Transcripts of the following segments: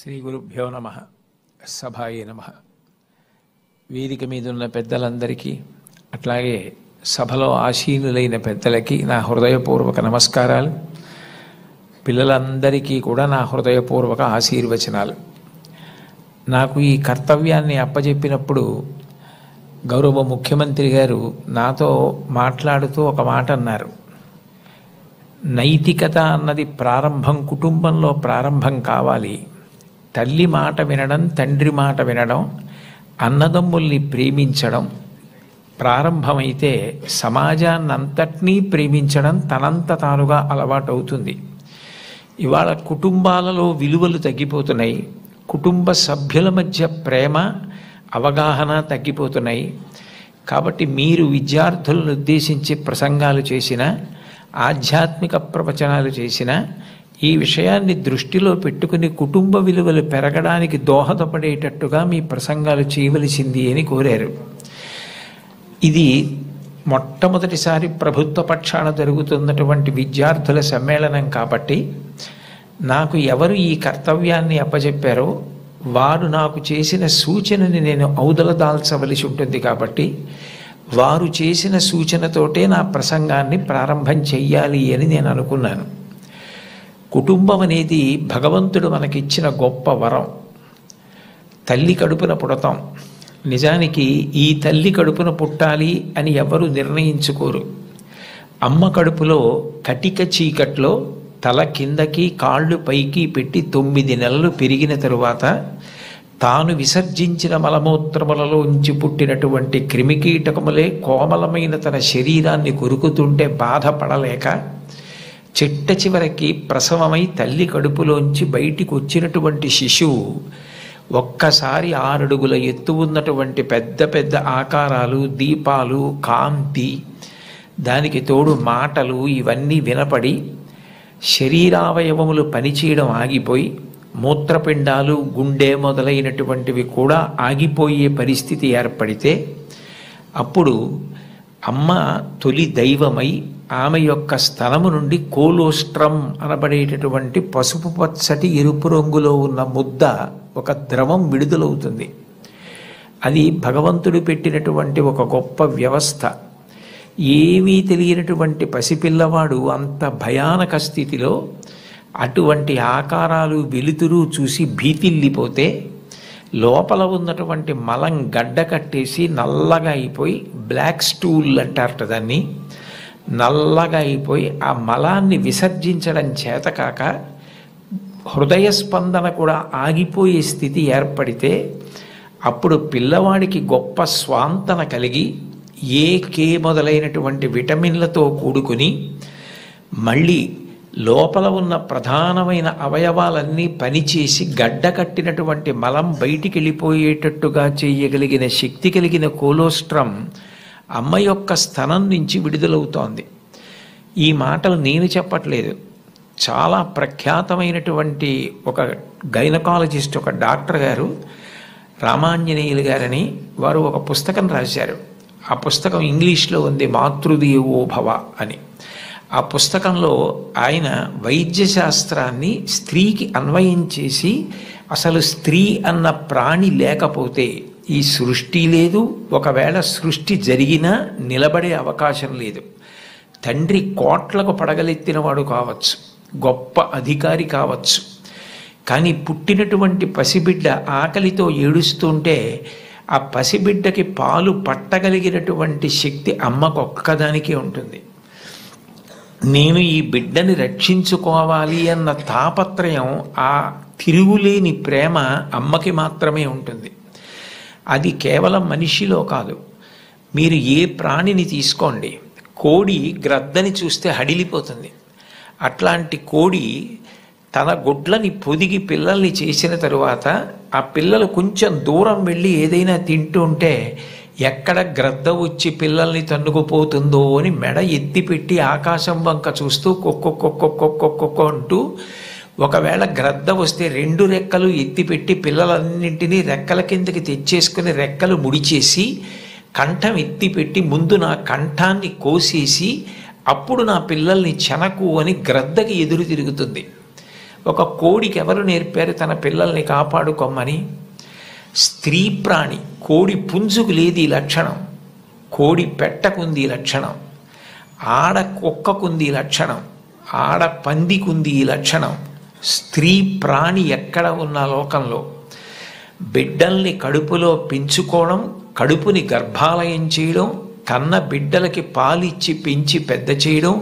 శ్రీ గురుభ్యో నమ. సభాయే నమ. వేదిక మీద ఉన్న పెద్దలందరికీ, అట్లాగే సభలో ఆసీనులైన పెద్దలకి నా హృదయపూర్వక నమస్కారాలు. పిల్లలందరికీ కూడా నా హృదయపూర్వక ఆశీర్వచనాలు. నాకు ఈ కర్తవ్యాన్ని అప్పజెప్పినప్పుడు గౌరవ ముఖ్యమంత్రి గారు నాతో మాట్లాడుతూ ఒక మాట అన్నారు. నైతికత అన్నది ప్రారంభం కుటుంబంలో ప్రారంభం కావాలి. తల్లి మాట వినడం, తండ్రి మాట వినడం, అన్నదమ్ముల్ని ప్రేమించడం ప్రారంభమైతే సమాజాన్నంతటినీ ప్రేమించడం తనంత తానుగా అలవాటవుతుంది. ఇవాళ కుటుంబాలలో విలువలు తగ్గిపోతున్నాయి. కుటుంబ సభ్యుల మధ్య ప్రేమ, అవగాహన తగ్గిపోతున్నాయి. కాబట్టి మీరు విద్యార్థులను ఉద్దేశించి ప్రసంగాలు చేసిన, ఆధ్యాత్మిక ప్రవచనాలు చేసిన ఈ విషయాన్ని దృష్టిలో పెట్టుకుని కుటుంబ విలువలు పెరగడానికి దోహదపడేటట్టుగా మీ ప్రసంగాలు చేయవలసింది అని కోరారు. ఇది మొట్టమొదటిసారి ప్రభుత్వ పక్షాన జరుగుతున్నటువంటి విద్యార్థుల సమ్మేళనం కాబట్టి నాకు ఎవరు ఈ కర్తవ్యాన్ని అప్పచెప్పారో వారు నాకు చేసిన సూచనని నేను ఔదలదాల్చవలసి ఉంటుంది. కాబట్టి వారు చేసిన సూచనతోటే నా ప్రసంగాన్ని ప్రారంభం చెయ్యాలి అని నేను అనుకున్నాను. కుటుంబం అనేది భగవంతుడు మనకిచ్చిన గొప్ప వరం. తల్లి కడుపున పుడతాం. నిజానికి ఈ తల్లి కడుపున పుట్టాలి అని ఎవరు నిర్ణయించుకోరు. అమ్మ కడుపులో కటిక చీకట్లో తల కిందకి కాళ్ళు పైకి పెట్టి 9 నెలలు పెరిగిన తరువాత తాను విసర్జించిన మలమూత్రములలో ఉంచి పుట్టినటువంటి క్రిమికీటకములే కోమలమైన తన శరీరాన్ని కొరుకుతుంటే బాధపడలేక చిట్ట చివరికి ప్రసవమై తల్లి కడుపులోంచి బయటికి వచ్చినటువంటి శిశువు ఒక్కసారి 6 అడుగుల ఎత్తు ఉన్నటువంటి పెద్ద పెద్ద ఆకారాలు, దీపాలు, కాంతి, దానికి తోడు మాటలు ఇవన్నీ వినపడి శరీరావయవములు పనిచేయడం ఆగిపోయి మూత్రపిండాలు, గుండె మొదలైనటువంటివి కూడా ఆగిపోయే పరిస్థితి ఏర్పడితే అప్పుడు అమ్మ తొలి దైవమై ఆమె యొక్క స్థలము నుండి కోలోస్ట్రం అనబడేటటువంటి పసుపు పచ్చటి ఎరుపు రంగులో ఉన్న ముద్ద, ఒక ద్రవం విడుదలవుతుంది. అది భగవంతుడు పెట్టినటువంటి ఒక గొప్ప వ్యవస్థ. ఏమీ తెలియనటువంటి పసిపిల్లవాడు అంత భయానక స్థితిలో అటువంటి ఆకారాలు, వెలుతురు చూసి భీతిల్లిపోతే లోపల ఉన్నటువంటి మలం గడ్డ కట్టేసి నల్లగా అయిపోయి, బ్లాక్ స్టూల్ అంటారట దాన్ని, నల్లగా అయిపోయి ఆ మలాన్ని విసర్జించడం చేతకాక హృదయ స్పందన కూడా ఆగిపోయే స్థితి ఏర్పడితే అప్పుడు పిల్లవాడికి గొప్ప స్వాంతన కలిగి కే మొదలైనటువంటి విటమిన్లతో కూడుకుని మళ్ళీ లోపల ఉన్న ప్రధానమైన అవయవాలన్నీ పనిచేసి గడ్డ కట్టినటువంటి మలం బయటికి వెళ్ళిపోయేటట్టుగా చేయగలిగిన శక్తి కలిగిన కోలోస్ట్రం అమ్మ యొక్క స్థనం నుంచి విడుదలవుతోంది. ఈ మాటలు నేను చెప్పట్లేదు. చాలా ప్రఖ్యాతమైనటువంటి ఒక గైనకాలజిస్ట్, ఒక డాక్టర్ గారు, రామాంజనేయులు గారని, వారు ఒక పుస్తకం రాశారు. ఆ పుస్తకం ఇంగ్లీష్లో ఉంది, మాతృదేవో భవ అని. ఆ పుస్తకంలో ఆయన వైద్యశాస్త్రాన్ని స్త్రీకి అన్వయం చేసి అసలు స్త్రీ అన్న ప్రాణి లేకపోతే ఈ సృష్టి లేదు, ఒకవేళ సృష్టి జరిగినా నిలబడే అవకాశం లేదు. తండ్రి కోట్లకు పడగలెత్తినవాడు కావచ్చు, గొప్ప అధికారి కావచ్చు, కానీ పుట్టినటువంటి పసిబిడ్డ ఆకలితో ఏడుస్తుంటే ఆ పసిబిడ్డకి పాలు పట్టగలిగినటువంటి శక్తి అమ్మకు ఒక్కదానికే ఉంటుంది. నేను ఈ బిడ్డని రక్షించుకోవాలి అన్న తాపత్రయం, ఆ తిరుగులేని ప్రేమ అమ్మకి మాత్రమే ఉంటుంది. అది కేవలం మనిషిలో కాదు. మీరు ఏ ప్రాణిని తీసుకోండి, కోడి గ్రద్దని చూస్తే హడిలిపోతుంది. అట్లాంటి కోడి తన గుడ్లని పొదిగి పిల్లల్ని చేసిన తరువాత ఆ పిల్లలు కొంచెం దూరం వెళ్ళి ఏదైనా తింటూ ఉంటే ఎక్కడ గ్రద్ద వచ్చి పిల్లల్ని తన్నుకుపోతుందో అని మెడ ఎత్తిపెట్టి ఆకాశం వంక చూస్తూ కొక్కొక్కొక్కొక్కొక్కొక్కొ అంటూ, ఒకవేళ గ్రద్ద వస్తే 2 రెక్కలు ఎత్తిపెట్టి పిల్లలన్నింటినీ రెక్కల కిందకి తెచ్చేసుకుని రెక్కలు ముడిచేసి కంఠం ఎత్తిపెట్టి ముందు నా కంఠాన్ని కోసేసి అప్పుడు నా పిల్లల్ని చెనకు అని గ్రద్దకి ఎదురు తిరుగుతుంది. ఒక కోడికి ఎవరు నేర్పారు తన పిల్లల్ని కాపాడుకోమని? స్త్రీ ప్రాణి. కోడి పుంజుకు లేదు ఈ లక్షణం, కోడి పెట్టకుంది ఈ లక్షణం, ఆడ కుక్కకుంది ఈ లక్షణం, ఆడ పందికుంది ఈ లక్షణం. స్త్రీ ప్రాణి ఎక్కడ ఉన్న లోకంలో బిడ్డల్ని కడుపులో పెంచుకోవడం, కడుపుని గర్భాలయం చేయడం, కన్న బిడ్డలకి పాలిచ్చి పెంచి పెద్ద చేయడం,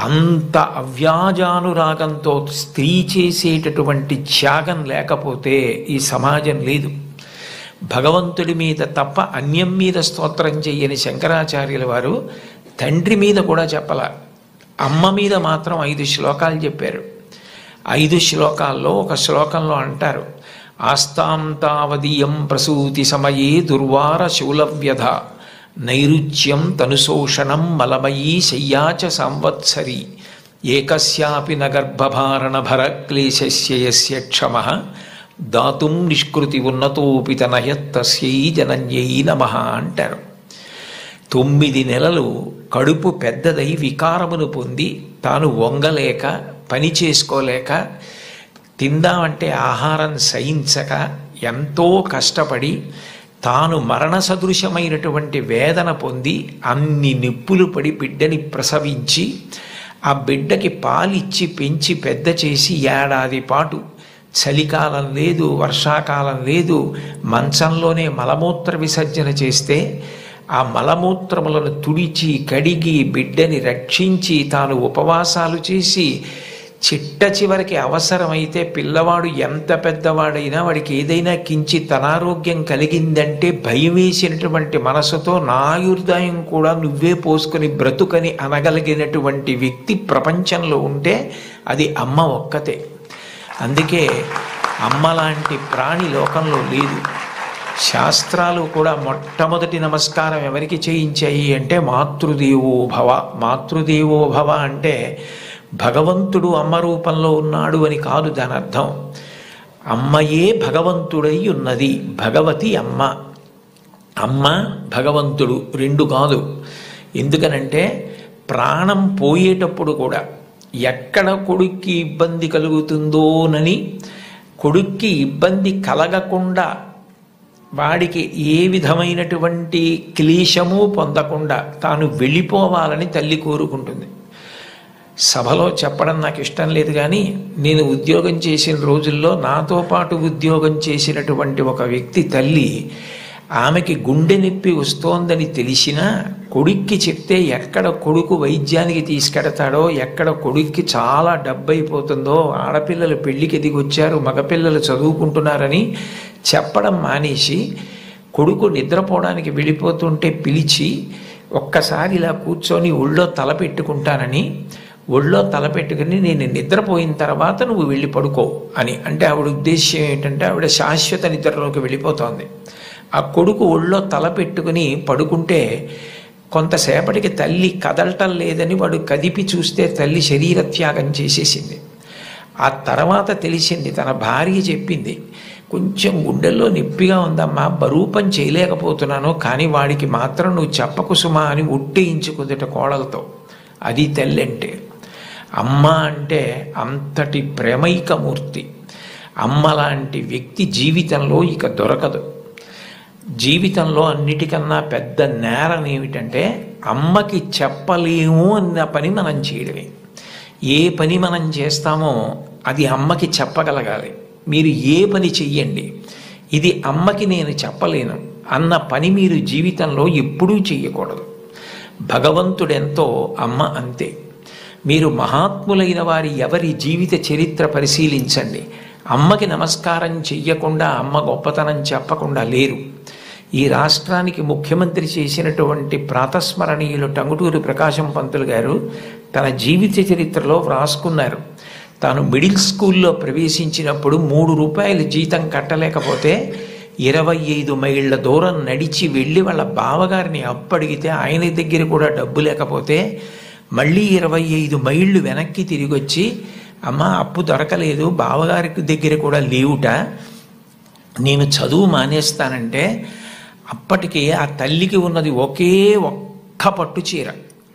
అంత అవ్యాజానురాగంతో స్త్రీ చేసేటటువంటి త్యాగం లేకపోతే ఈ సమాజం లేదు. భగవంతుడి మీద తప్ప అన్యం మీద స్తోత్రం చెయ్యని శంకరాచార్యుల వారు తండ్రి మీద కూడా చెప్పల, అమ్మ మీద మాత్రం 5 శ్లోకాలు చెప్పారు. 5 శ్లోకాల్లో ఒక శ్లోకంలో అంటారు, ఆస్తాం తావదీయం ప్రసూతి సమయే దుర్వార శూలవ్యధ నైరుచ్యం తనుశోషణం మలమయీ శయ్యాచ సంవత్సరి ఏకస్యాపి నగర్భభారణ భర క్లేశస్య యస్య క్షమః దాతుం నిష్కృతి ఉన్నతోపి తనయత్తస్యై జనన్యై నమః అంటారు. 9 నెలలు కడుపు పెద్దదై వికారమును పొంది తాను వంగలేక పని చేసుకోలేక తిందామంటే ఆహారం సహించక ఎంతో కష్టపడి తాను మరణ సదృశమైనటువంటి వేదన పొంది అన్ని నిప్పులు పడి బిడ్డని ప్రసవించి ఆ బిడ్డకి పాలిచ్చి పెంచి పెద్ద చేసి ఏడాది పాటు చలికాలం లేదు, వర్షాకాలం లేదు, మంచంలోనే మలమూత్ర విసర్జన చేస్తే ఆ మలమూత్రములను తుడిచి కడిగి బిడ్డని రక్షించి తాను ఉపవాసాలు చేసి చిట్ట చివరికి అవసరమైతే పిల్లవాడు ఎంత పెద్దవాడైనా వాడికి ఏదైనా కించిత్ అనారోగ్యం కలిగిందంటే భయం వేసినటువంటి మనసుతో నా ఆయుర్దాయం కూడా నువ్వే పోసుకొని బ్రతుకని అనగలిగినటువంటి వ్యక్తి ప్రపంచంలో ఉంటే అది అమ్మ ఒక్కతే. అందుకే అమ్మ లాంటి ప్రాణి లోకంలో లేదు. శాస్త్రాలు కూడా మొట్టమొదటి నమస్కారం ఎవరికి చేయించాయి అంటే మాతృదేవో భవ. మాతృదేవో భవ అంటే భగవంతుడు అమ్మ రూపంలో ఉన్నాడు అని కాదు దాని అర్థం. అమ్మయే భగవంతుడై ఉన్నది, భగవతి అమ్మ. అమ్మ భగవంతుడు రెండు కాదు. ఎందుకనంటే ప్రాణం పోయేటప్పుడు కూడా ఎక్కడ కొడుక్కి ఇబ్బంది కలుగుతుందోనని కొడుక్కి ఇబ్బంది కలగకుండా వాడికి ఏ విధమైనటువంటి క్లేశము పొందకుండా తాను వెళ్ళిపోవాలని తల్లి కోరుకుంటుంది. సభలో చెప్పడం నాకు ఇష్టం లేదు, కానీ నేను ఉద్యోగం చేసిన రోజుల్లో నాతో పాటు ఉద్యోగం చేసినటువంటి ఒక వ్యక్తి తల్లి, ఆమెకి గుండె నొప్పి వస్తోందని తెలిసినా కొడుక్కి చెప్తే ఎక్కడ కొడుకు వైద్యానికి తీసుకెడతాడో, ఎక్కడ కొడుక్కి చాలా డబ్బు అయిపోతుందో, ఆడపిల్లలు పెళ్ళికి ఎదిగొచ్చారు, మగపిల్లలు చదువుకుంటున్నారని చెప్పడం మానేసి కొడుకు నిద్రపోవడానికి వెళ్ళిపోతుంటే పిలిచి ఒక్కసారి ఇలా కూర్చొని ఒళ్ళో తల పెట్టుకుంటానని, ఒళ్ళో తలపెట్టుకుని నేను నిద్రపోయిన తర్వాత నువ్వు వెళ్ళి పడుకో అని అంటే ఆవిడ ఉద్దేశ్యం ఏంటంటే ఆవిడ శాశ్వత నిద్రలోకి వెళ్ళిపోతోంది. ఆ కొడుకు ఒళ్ళో తలపెట్టుకుని పడుకుంటే కొంతసేపటికి తల్లి కదలటం లేదని వాడు కదిపి చూస్తే తల్లి శరీర త్యాగం చేసేసింది. ఆ తర్వాత తెలిసింది, తన భార్య చెప్పింది, కొంచెం గుండెల్లో నొప్పిగా ఉందమ్మా, బరువు పని చేయలేకపోతున్నాను, కానీ వాడికి మాత్రం నువ్వు చెప్పకు సుమా అని ఒట్టేయించుకుందట కోడలతో. అది తల్లి అంటే. అమ్మ అంటే అంతటి ప్రేమైకమూర్తి. అమ్మ లాంటి వ్యక్తి జీవితంలో ఇక దొరకదు. జీవితంలో అన్నిటికన్నా పెద్ద నేరం ఏమిటంటే అమ్మకి చెప్పలేము అన్న పని మనం చేయడమే. ఏ పని మనం చేస్తామో అది అమ్మకి చెప్పగలగాలి. మీరు ఏ పని చెయ్యండి, ఇది అమ్మకి నేను చెప్పలేను అన్న పని మీరు జీవితంలో ఎప్పుడూ చెయ్యకూడదు. భగవంతుడెంతో అమ్మ అంతే. మీరు మహాత్ములైన వారి ఎవరి జీవిత చరిత్ర పరిశీలించండి, అమ్మకి నమస్కారం చెయ్యకుండా అమ్మ గొప్పతనం చెప్పకుండా లేరు. ఈ రాష్ట్రానికి ముఖ్యమంత్రి చేసినటువంటి ప్రాతస్మరణీయులు టంగుటూరి ప్రకాశం పంతులు గారు తన జీవిత చరిత్రలో వ్రాసుకున్నారు. తాను మిడిల్ స్కూల్లో ప్రవేశించినప్పుడు 3 రూపాయలు జీతం కట్టలేకపోతే 25 మైళ్ళ దూరం నడిచి వెళ్ళి వాళ్ళ బావగారిని అప్పడిగితే ఆయన దగ్గర కూడా డబ్బు లేకపోతే మళ్ళీ 25 మైళ్ళు వెనక్కి తిరిగి వచ్చి, అమ్మ అప్పు దొరకలేదు, బావగారికి దగ్గర కూడా లేవుట, నేను చదువు మానేస్తానంటే అప్పటికే ఆ తల్లికి ఉన్నది ఒకే ఒక్క పట్టు చీర.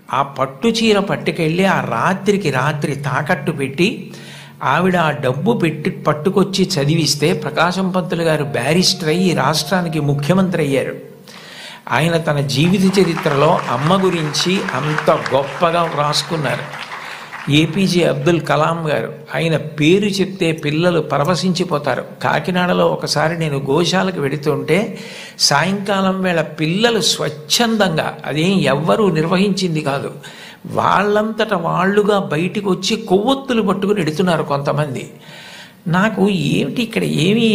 ఆ పట్టు చీర పట్టుకెళ్ళి ఆ రాత్రికి రాత్రి తాకట్టు పెట్టి ఆవిడ ఆ డబ్బు పట్టుకొచ్చి చదివిస్తే ప్రకాశం పంతులు గారు బ్యారిస్టర్ అయ్యి రాష్ట్రానికి ముఖ్యమంత్రి అయ్యారు. ఆయన తన జీవిత చరిత్రలో అమ్మ గురించి అంత గొప్పగా వ్రాసుకున్నారు. ఏపీజే అబ్దుల్ కలాం గారు, ఆయన పేరు చెప్తే పిల్లలు పరవశించిపోతారు. కాకినాడలో ఒకసారి నేను గోశాలకు వెడుతుంటే సాయంకాలం వేళ పిల్లలు స్వచ్ఛందంగా, అదేం ఎవ్వరూ నిర్వహించింది కాదు, వాళ్ళంతట వాళ్ళుగా బయటికి వచ్చి కొవ్వొత్తులు పట్టుకుని ఎడుతున్నారు కొంతమంది. నాకు ఏమిటి ఇక్కడ ఏమీ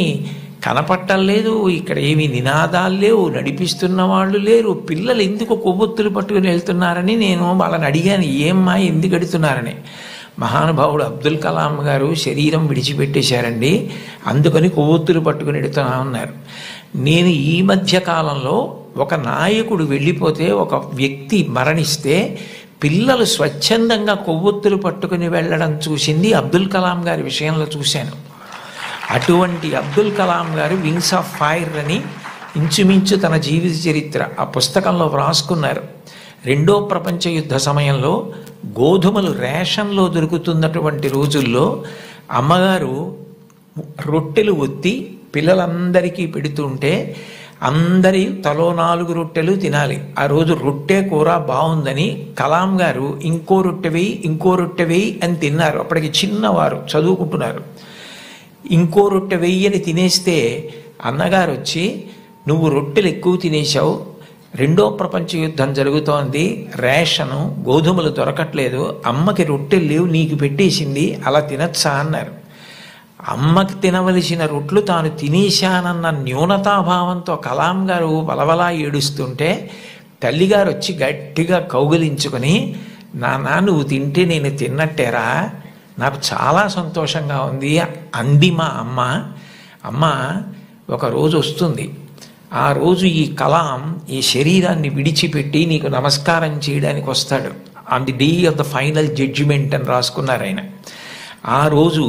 కనపట్టలేదు, ఇక్కడ ఏమీ నినాదాలు లేవు, నడిపిస్తున్న వాళ్ళు లేరు, పిల్లలు ఎందుకు కొవ్వొత్తులు పట్టుకుని వెళ్తున్నారని నేను వాళ్ళని అడిగాను, ఏమ్మా ఎందుకు ఎడుతున్నారని. మహానుభావుడు అబ్దుల్ కలాం గారు శరీరం విడిచిపెట్టేశారండి, అందుకని కొవ్వొత్తులు పట్టుకుని ఎడుతున్నా ఉన్నారు. నేను ఈ మధ్య కాలంలో ఒక నాయకుడు వెళ్ళిపోతే, ఒక వ్యక్తి మరణిస్తే పిల్లలు స్వచ్ఛందంగా కొవ్వొత్తులు పట్టుకుని వెళ్ళడం చూసింది అబ్దుల్ కలాం గారి విషయంలో చూశాను. అటువంటి అబ్దుల్ కలాం గారు వింగ్స్ ఆఫ్ ఫైర్ అని ఇంచుమించు తన జీవిత చరిత్ర ఆ పుస్తకంలో వ్రాసుకున్నారు. రెండో ప్రపంచ యుద్ధ సమయంలో గోధుమలు రేషన్లో దొరుకుతున్నటువంటి రోజుల్లో అమ్మగారు రొట్టెలు ఒత్తి పిల్లలందరికీ పెడుతుంటే అందరి తలో 4 రొట్టెలు తినాలి. ఆ రోజు రొట్టె కూర బాగుందని కలాం గారు ఇంకో రొట్టె వేయి, ఇంకో రొట్టె వేయి అని తిన్నారు. అప్పటికి చిన్నవారు, చదువుకుంటున్నారు. ఇంకో రొట్టె వెయ్యని తినేస్తే అన్నగారు వచ్చి, నువ్వు రొట్టెలు ఎక్కువ తినేశావు, రెండో ప్రపంచ యుద్ధం జరుగుతోంది, రేషను గోధుమలు దొరకట్లేదు, అమ్మకి రొట్టెలు లేవు, నీకు పెట్టేసింది, అలా తినచ్చా అన్నారు. అమ్మకి తినవలసిన రొట్లు తాను తినేశానన్న న్యూనతాభావంతో కలాం గారు వలవలా ఏడుస్తుంటే తల్లిగారు వచ్చి గట్టిగా కౌగిలించుకొని, నాన్న నువ్వు తింటే నేను తిన్నట్టేరా, నాకు చాలా సంతోషంగా ఉంది అంది మా అమ్మ. అమ్మ ఒకరోజు వస్తుంది, ఆ రోజు ఈ కలాం ఈ శరీరాన్ని విడిచిపెట్టి నీకు నమస్కారం చేయడానికి వస్తాడు. On the day of the final judgement అని రాసుకున్నారు ఆయన. ఆ రోజు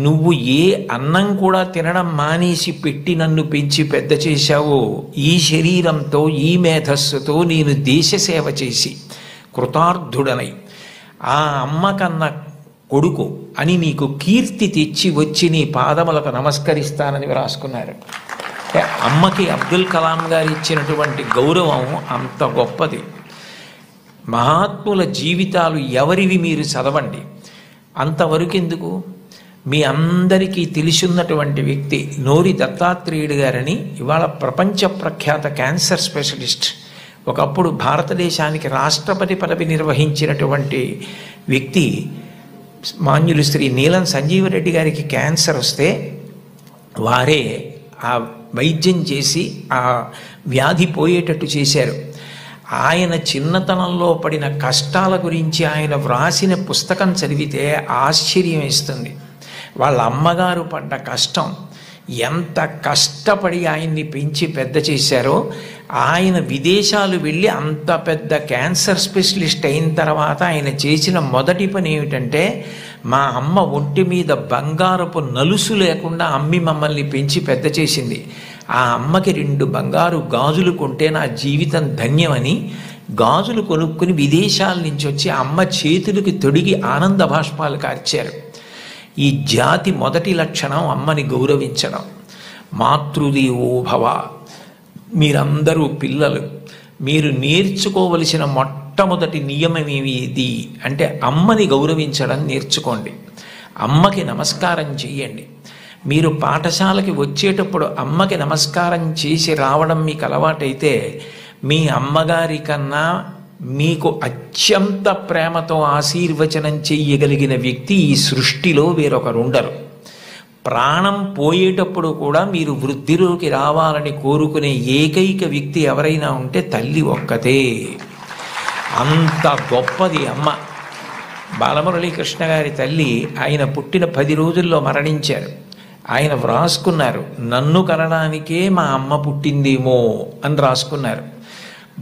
నువ్వు ఏ అన్నం కూడా తినడం మానేసి పెట్టి నన్ను పెంచి పెద్ద చేశావో, ఈ శరీరంతో ఈ మేధస్సుతో నేను దేశ సేవ చేసి కృతార్థుడనై ఆ అమ్మ కన్నా కొడుకు అని నీకు కీర్తి తెచ్చి వచ్చి నీ పాదములకు నమస్కరిస్తానని రాసుకున్నారు. అమ్మకి అబ్దుల్ కలాం గారు ఇచ్చినటువంటి గౌరవం అంత గొప్పది. మహాత్ముల జీవితాలు ఎవరివి మీరు చదవండి. అంతవరకు ఎందుకు, మీ అందరికీ తెలిసిన్నటువంటి వ్యక్తి నోరి దత్తాత్రేయుడు గారని, ఇవాళ ప్రపంచ ప్రఖ్యాత క్యాన్సర్ స్పెషలిస్ట్, ఒకప్పుడు భారతదేశానికి రాష్ట్రపతి పదవి నిర్వహించినటువంటి వ్యక్తి, మాన్యులు శ్రీ నీలం సంజీవరెడ్డి గారికి క్యాన్సర్ వస్తే వారే ఆ వైద్యం చేసి ఆ వ్యాధి పోయేటట్టు చేశారు. ఆయన చిన్నతనంలో పడిన కష్టాల గురించి ఆయన వ్రాసిన పుస్తకం చదివితే ఆశ్చర్యం వేస్తుంది. వాళ్ళ అమ్మగారు పడ్డ కష్టం, ఎంత కష్టపడి ఆయన్ని పెంచి పెద్ద చేశారో, ఆయన విదేశాలు వెళ్ళి అంత పెద్ద క్యాన్సర్ స్పెషలిస్ట్ అయిన తర్వాత ఆయన చేసిన మొదటి పని ఏమిటంటే, మా అమ్మ ఒంటి మీద బంగారపు నలుసు లేకుండా అమ్మి మమ్మల్ని పెంచి పెద్ద చేసింది, ఆ అమ్మకి 2 బంగారు గాజులు కొంటే నా జీవితం ధన్యమని గాజులు కొనుక్కుని విదేశాల నుంచి వచ్చి అమ్మ చేతులకి తొడిగి ఆనంద బాష్పాలు కార్చారు. ఈ జాతి మొదటి లక్షణం అమ్మని గౌరవించడం. మాతృదేవో భవ. మీరందరూ పిల్లలు, మీరు నేర్చుకోవలసిన మొట్టమొదటి నియమం ఏది అంటే అమ్మని గౌరవించడం నేర్చుకోండి. అమ్మకి నమస్కారం చెయ్యండి. మీరు పాఠశాలకి వచ్చేటప్పుడు అమ్మకి నమస్కారం చేసి రావడం మీకు అలవాటైతే, మీ అమ్మగారి కన్నా మీకు అత్యంత ప్రేమతో ఆశీర్వచనం చెయ్యగలిగిన వ్యక్తి ఈ సృష్టిలో వేరొకరు ఉండరు. ప్రాణం పోయేటప్పుడు కూడా మీరు వృద్ధిలోకి రావాలని కోరుకునే ఏకైక వ్యక్తి ఎవరైనా ఉంటే తల్లి ఒక్కతే. అంత గొప్పది అమ్మ. బాలమురళీకృష్ణ గారి తల్లి ఆయన పుట్టిన 10 రోజుల్లో మరణించారు. ఆయన వ్రాసుకున్నారు, నన్ను కనడానికే మా అమ్మ పుట్టిందేమో అని రాసుకున్నారు.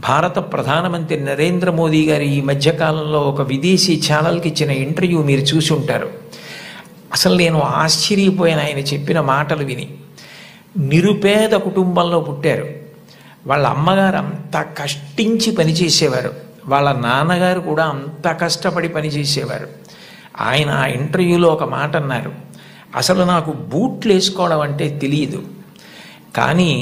భారత ప్రధానమంత్రి నరేంద్ర మోదీ గారు ఈ మధ్యకాలంలో ఒక విదేశీ ఛానల్కి ఇచ్చిన ఇంటర్వ్యూ మీరు చూసి ఉంటారు. అసలు నేను ఆశ్చర్యపోయాను ఆయన చెప్పిన మాటలు విని. నిరుపేద కుటుంబంలో పుట్టారు. వాళ్ళ అమ్మగారు అంత కష్టించి పనిచేసేవారు, వాళ్ళ నాన్నగారు కూడా అంత కష్టపడి పనిచేసేవారు. ఆయన ఆ ఇంటర్వ్యూలో ఒక మాట అన్నారు, అసలు నాకు బూట్లు వేసుకోవడం అంటే తెలియదు, కానీ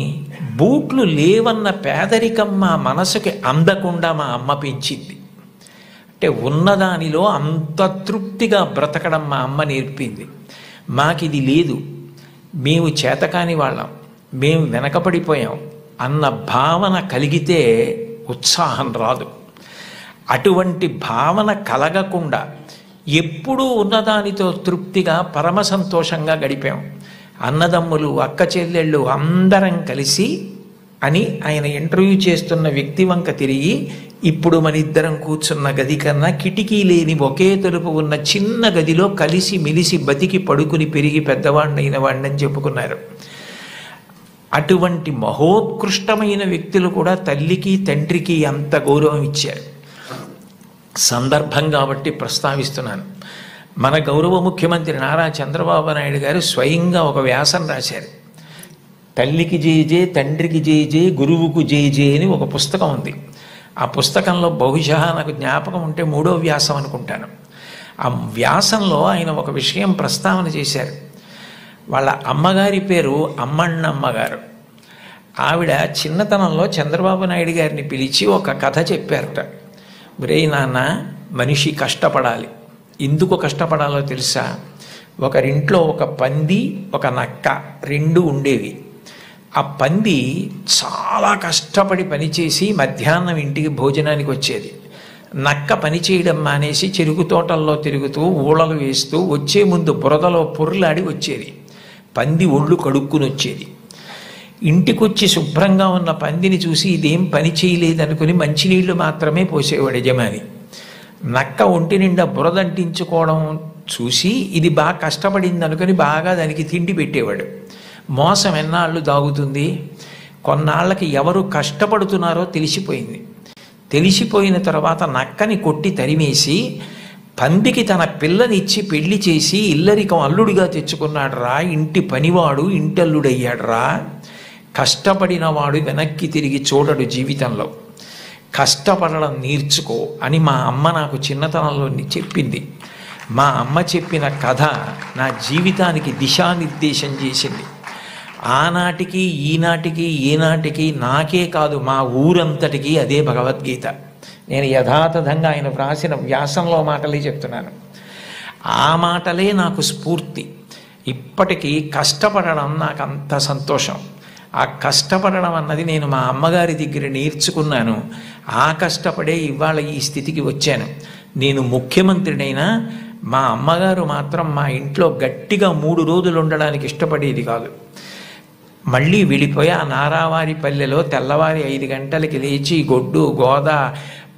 బూట్లు లేవన్న పేదరికం మా మనసుకి అందకుండా మా అమ్మ పెంచింది. అంటే ఉన్నదానిలో అంత తృప్తిగా బ్రతకడం మా అమ్మ నేర్పింది. మాకిది లేదు, మేము చేతకాని వాళ్ళం, మేము వెనకపడిపోయాం అన్న భావన కలిగితే ఉత్సాహం రాదు. అటువంటి భావన కలగకుండా ఎప్పుడూ ఉన్నదానితో తృప్తిగా పరమ సంతోషంగా గడిపాం. అన్నదమ్ములు, అక్క చెల్లెళ్ళు అందరం కలిసి అని ఆయన ఇంటర్వ్యూ చేస్తున్న వ్యక్తి వంక తిరిగి, ఇప్పుడు మన ఇద్దరం కూర్చున్న గది కన్నా కిటికీ లేని ఒకే తలుపు ఉన్న చిన్న గదిలో కలిసి మెలిసి బతికి పడుకుని పెరిగి పెద్దవాడినైన వాడిని చెప్పుకున్నారు. అటువంటి మహోత్కృష్టమైన వ్యక్తులు కూడా తల్లికి తండ్రికి అంత గౌరవం ఇచ్చారు. సందర్భం కాబట్టి ప్రస్తావిస్తున్నాను. మన గౌరవ ముఖ్యమంత్రి నారా చంద్రబాబు నాయుడు గారు స్వయంగా ఒక వ్యాసం రాశారు. తల్లికి జేజే, తండ్రికి జేజే, గురువుకు జేజే అని ఒక పుస్తకం ఉంది. ఆ పుస్తకంలో బహుశా నాకు జ్ఞాపకం ఉంటే 3వ వ్యాసం అనుకుంటాను. ఆ వ్యాసంలో ఆయన ఒక విషయం ప్రస్తావన చేశారు. వాళ్ళ అమ్మగారి పేరు అమ్మಣ್ಣమ్మ గారు. ఆవిడ చిన్నతనంలో చంద్రబాబు నాయుడు గారిని పిలిచి ఒక కథ చెప్పారట. ఒరే నాన్న, మనిషి కష్టపడాలి. ఎందుకు కష్టపడాలో తెలుసా? ఒకరింట్లో ఒక పంది, ఒక నక్క 2 ఉండేవి. ఆ పంది చాలా కష్టపడి పనిచేసి మధ్యాహ్నం ఇంటికి భోజనానికి వచ్చేది. నక్క పని చేయడం మానేసి చెరుకు తోటల్లో తిరుగుతూ ఊళలు వేస్తూ వచ్చే ముందు బురదలో పొర్లాడి వచ్చేది. పంది ఒళ్ళు కడుక్కుని వచ్చేది. ఇంటికొచ్చి శుభ్రంగా ఉన్న పందిని చూసి ఇదేం పని చేయలేదనుకుని మంచినీళ్లు మాత్రమే పోసేవాడు యజమాని. నక్క ఒంటి నిండా బురదంటించుకోవడం చూసి ఇది బాగా కష్టపడింది అనుకుని బాగా దానికి తిండి పెట్టేవాడు. మోసం ఎన్నాళ్ళు దాగుతుంది? కొన్నాళ్ళకి ఎవరు కష్టపడుతున్నారో తెలిసిపోయింది. తెలిసిపోయిన తర్వాత నక్కని కొట్టి తరిమేసి పందికి తన పిల్లనిచ్చి పెళ్లి చేసి ఇల్లరికం అల్లుడిగా తెచ్చుకున్నాడు రా, ఇంటి పనివాడు ఇంటల్లుడయ్యాడు రా. కష్టపడినవాడు వెనక్కి తిరిగి చూడడు జీవితంలో. కష్టపడడం నేర్చుకో అని మా అమ్మ నాకు చిన్నతనంలో చెప్పింది. మా అమ్మ చెప్పిన కథ నా జీవితానికి దిశానిర్దేశం చేసింది. ఆనాటికి ఈనాటికి ఏనాటికి నాకే కాదు మా ఊరంతటికి అదే భగవద్గీత. నేను యథాతథంగా ఆయన వ్రాసిన వ్యాసంలో మాటలే చెప్తున్నాను. ఆ మాటలే నాకు స్ఫూర్తి. ఇప్పటికీ కష్టపడడం నాకు అంత సంతోషం. ఆ కష్టపడడం అన్నది నేను మా అమ్మగారి దగ్గర నేర్చుకున్నాను. ఆ కష్టపడే ఇవాళ ఈ స్థితికి వచ్చాను. నేను ముఖ్యమంత్రినైనా మా అమ్మగారు మాత్రం మా ఇంట్లో గట్టిగా 3 రోజులు ఉండడానికి ఇష్టపడేది కాదు. మళ్ళీ వెళ్ళిపోయి ఆ నారావారి పల్లెలో తెల్లవారి 5 గంటలకి లేచి గొడ్డు గోద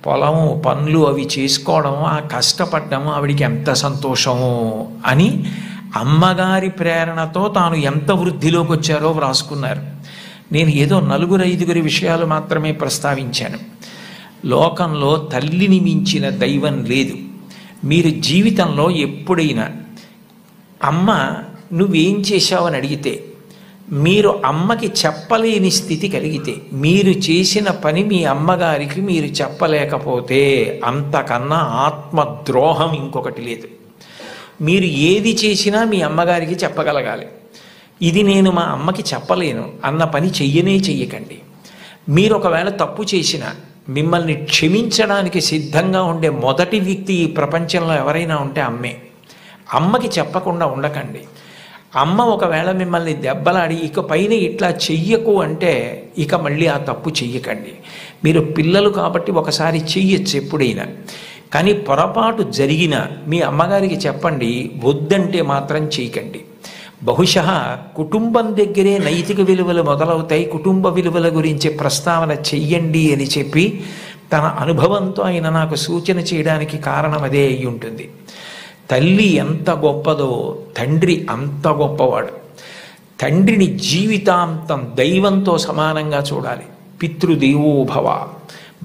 పొలము పనులు అవి చేసుకోవడం, ఆ కష్టపడ్డము ఆవిడికి ఎంత సంతోషము అని అమ్మగారి ప్రేరణతో తాను ఎంత వృద్ధిలోకి వచ్చారో వ్రాసుకున్నారు. నేను ఏదో 4-5 విషయాలు మాత్రమే ప్రస్తావించాను. లోకంలో తల్లిని మించిన దైవం లేదు. మీరు జీవితంలో ఎప్పుడైనా అమ్మ నువ్వేం చేశావని అడిగితే, మీరు అమ్మకి చెప్పలేని స్థితి కలిగితే, మీరు చేసిన పని మీ అమ్మగారికి మీరు చెప్పలేకపోతే అంతకన్నా ఆత్మద్రోహం ఇంకొకటి లేదు. మీరు ఏది చేసినా మీ అమ్మగారికి చెప్పగలగాలి. ఇది నేను మా అమ్మకి చెప్పలేను అన్న పని చెయ్యకండి. మీరు ఒకవేళ తప్పు చేసినా మిమ్మల్ని క్షమించడానికి సిద్ధంగా ఉండే మొదటి వ్యక్తి ఈ ప్రపంచంలో ఎవరైనా ఉంటే అమ్మే. అమ్మకి చెప్పకుండా ఉండకండి. అమ్మ ఒకవేళ మిమ్మల్ని దెబ్బలాడి ఇక పైన ఇట్లా చెయ్యకు అంటే ఇక మళ్ళీ ఆ తప్పు చెయ్యకండి. మీరు పిల్లలు కాబట్టి ఒకసారి చెయ్యొచ్చు ఎప్పుడైనా, కానీ పొరపాటు జరిగినా మీ అమ్మగారికి చెప్పండి, వద్దంటే మాత్రం చేయకండి. బహుశా కుటుంబం దగ్గరే నైతిక విలువలు మొదలవుతాయి. కుటుంబ విలువల గురించి ప్రస్తావన చెయ్యండి అని చెప్పి తన అనుభవంతో ఆయన నాకు సూచన చేయడానికి కారణం అదే అయి ఉంటుంది. తల్లి ఎంత గొప్పదో తండ్రి అంత గొప్పవాడు. తండ్రిని జీవితాంతం దైవంతో సమానంగా చూడాలి. పితృదేవోభవ,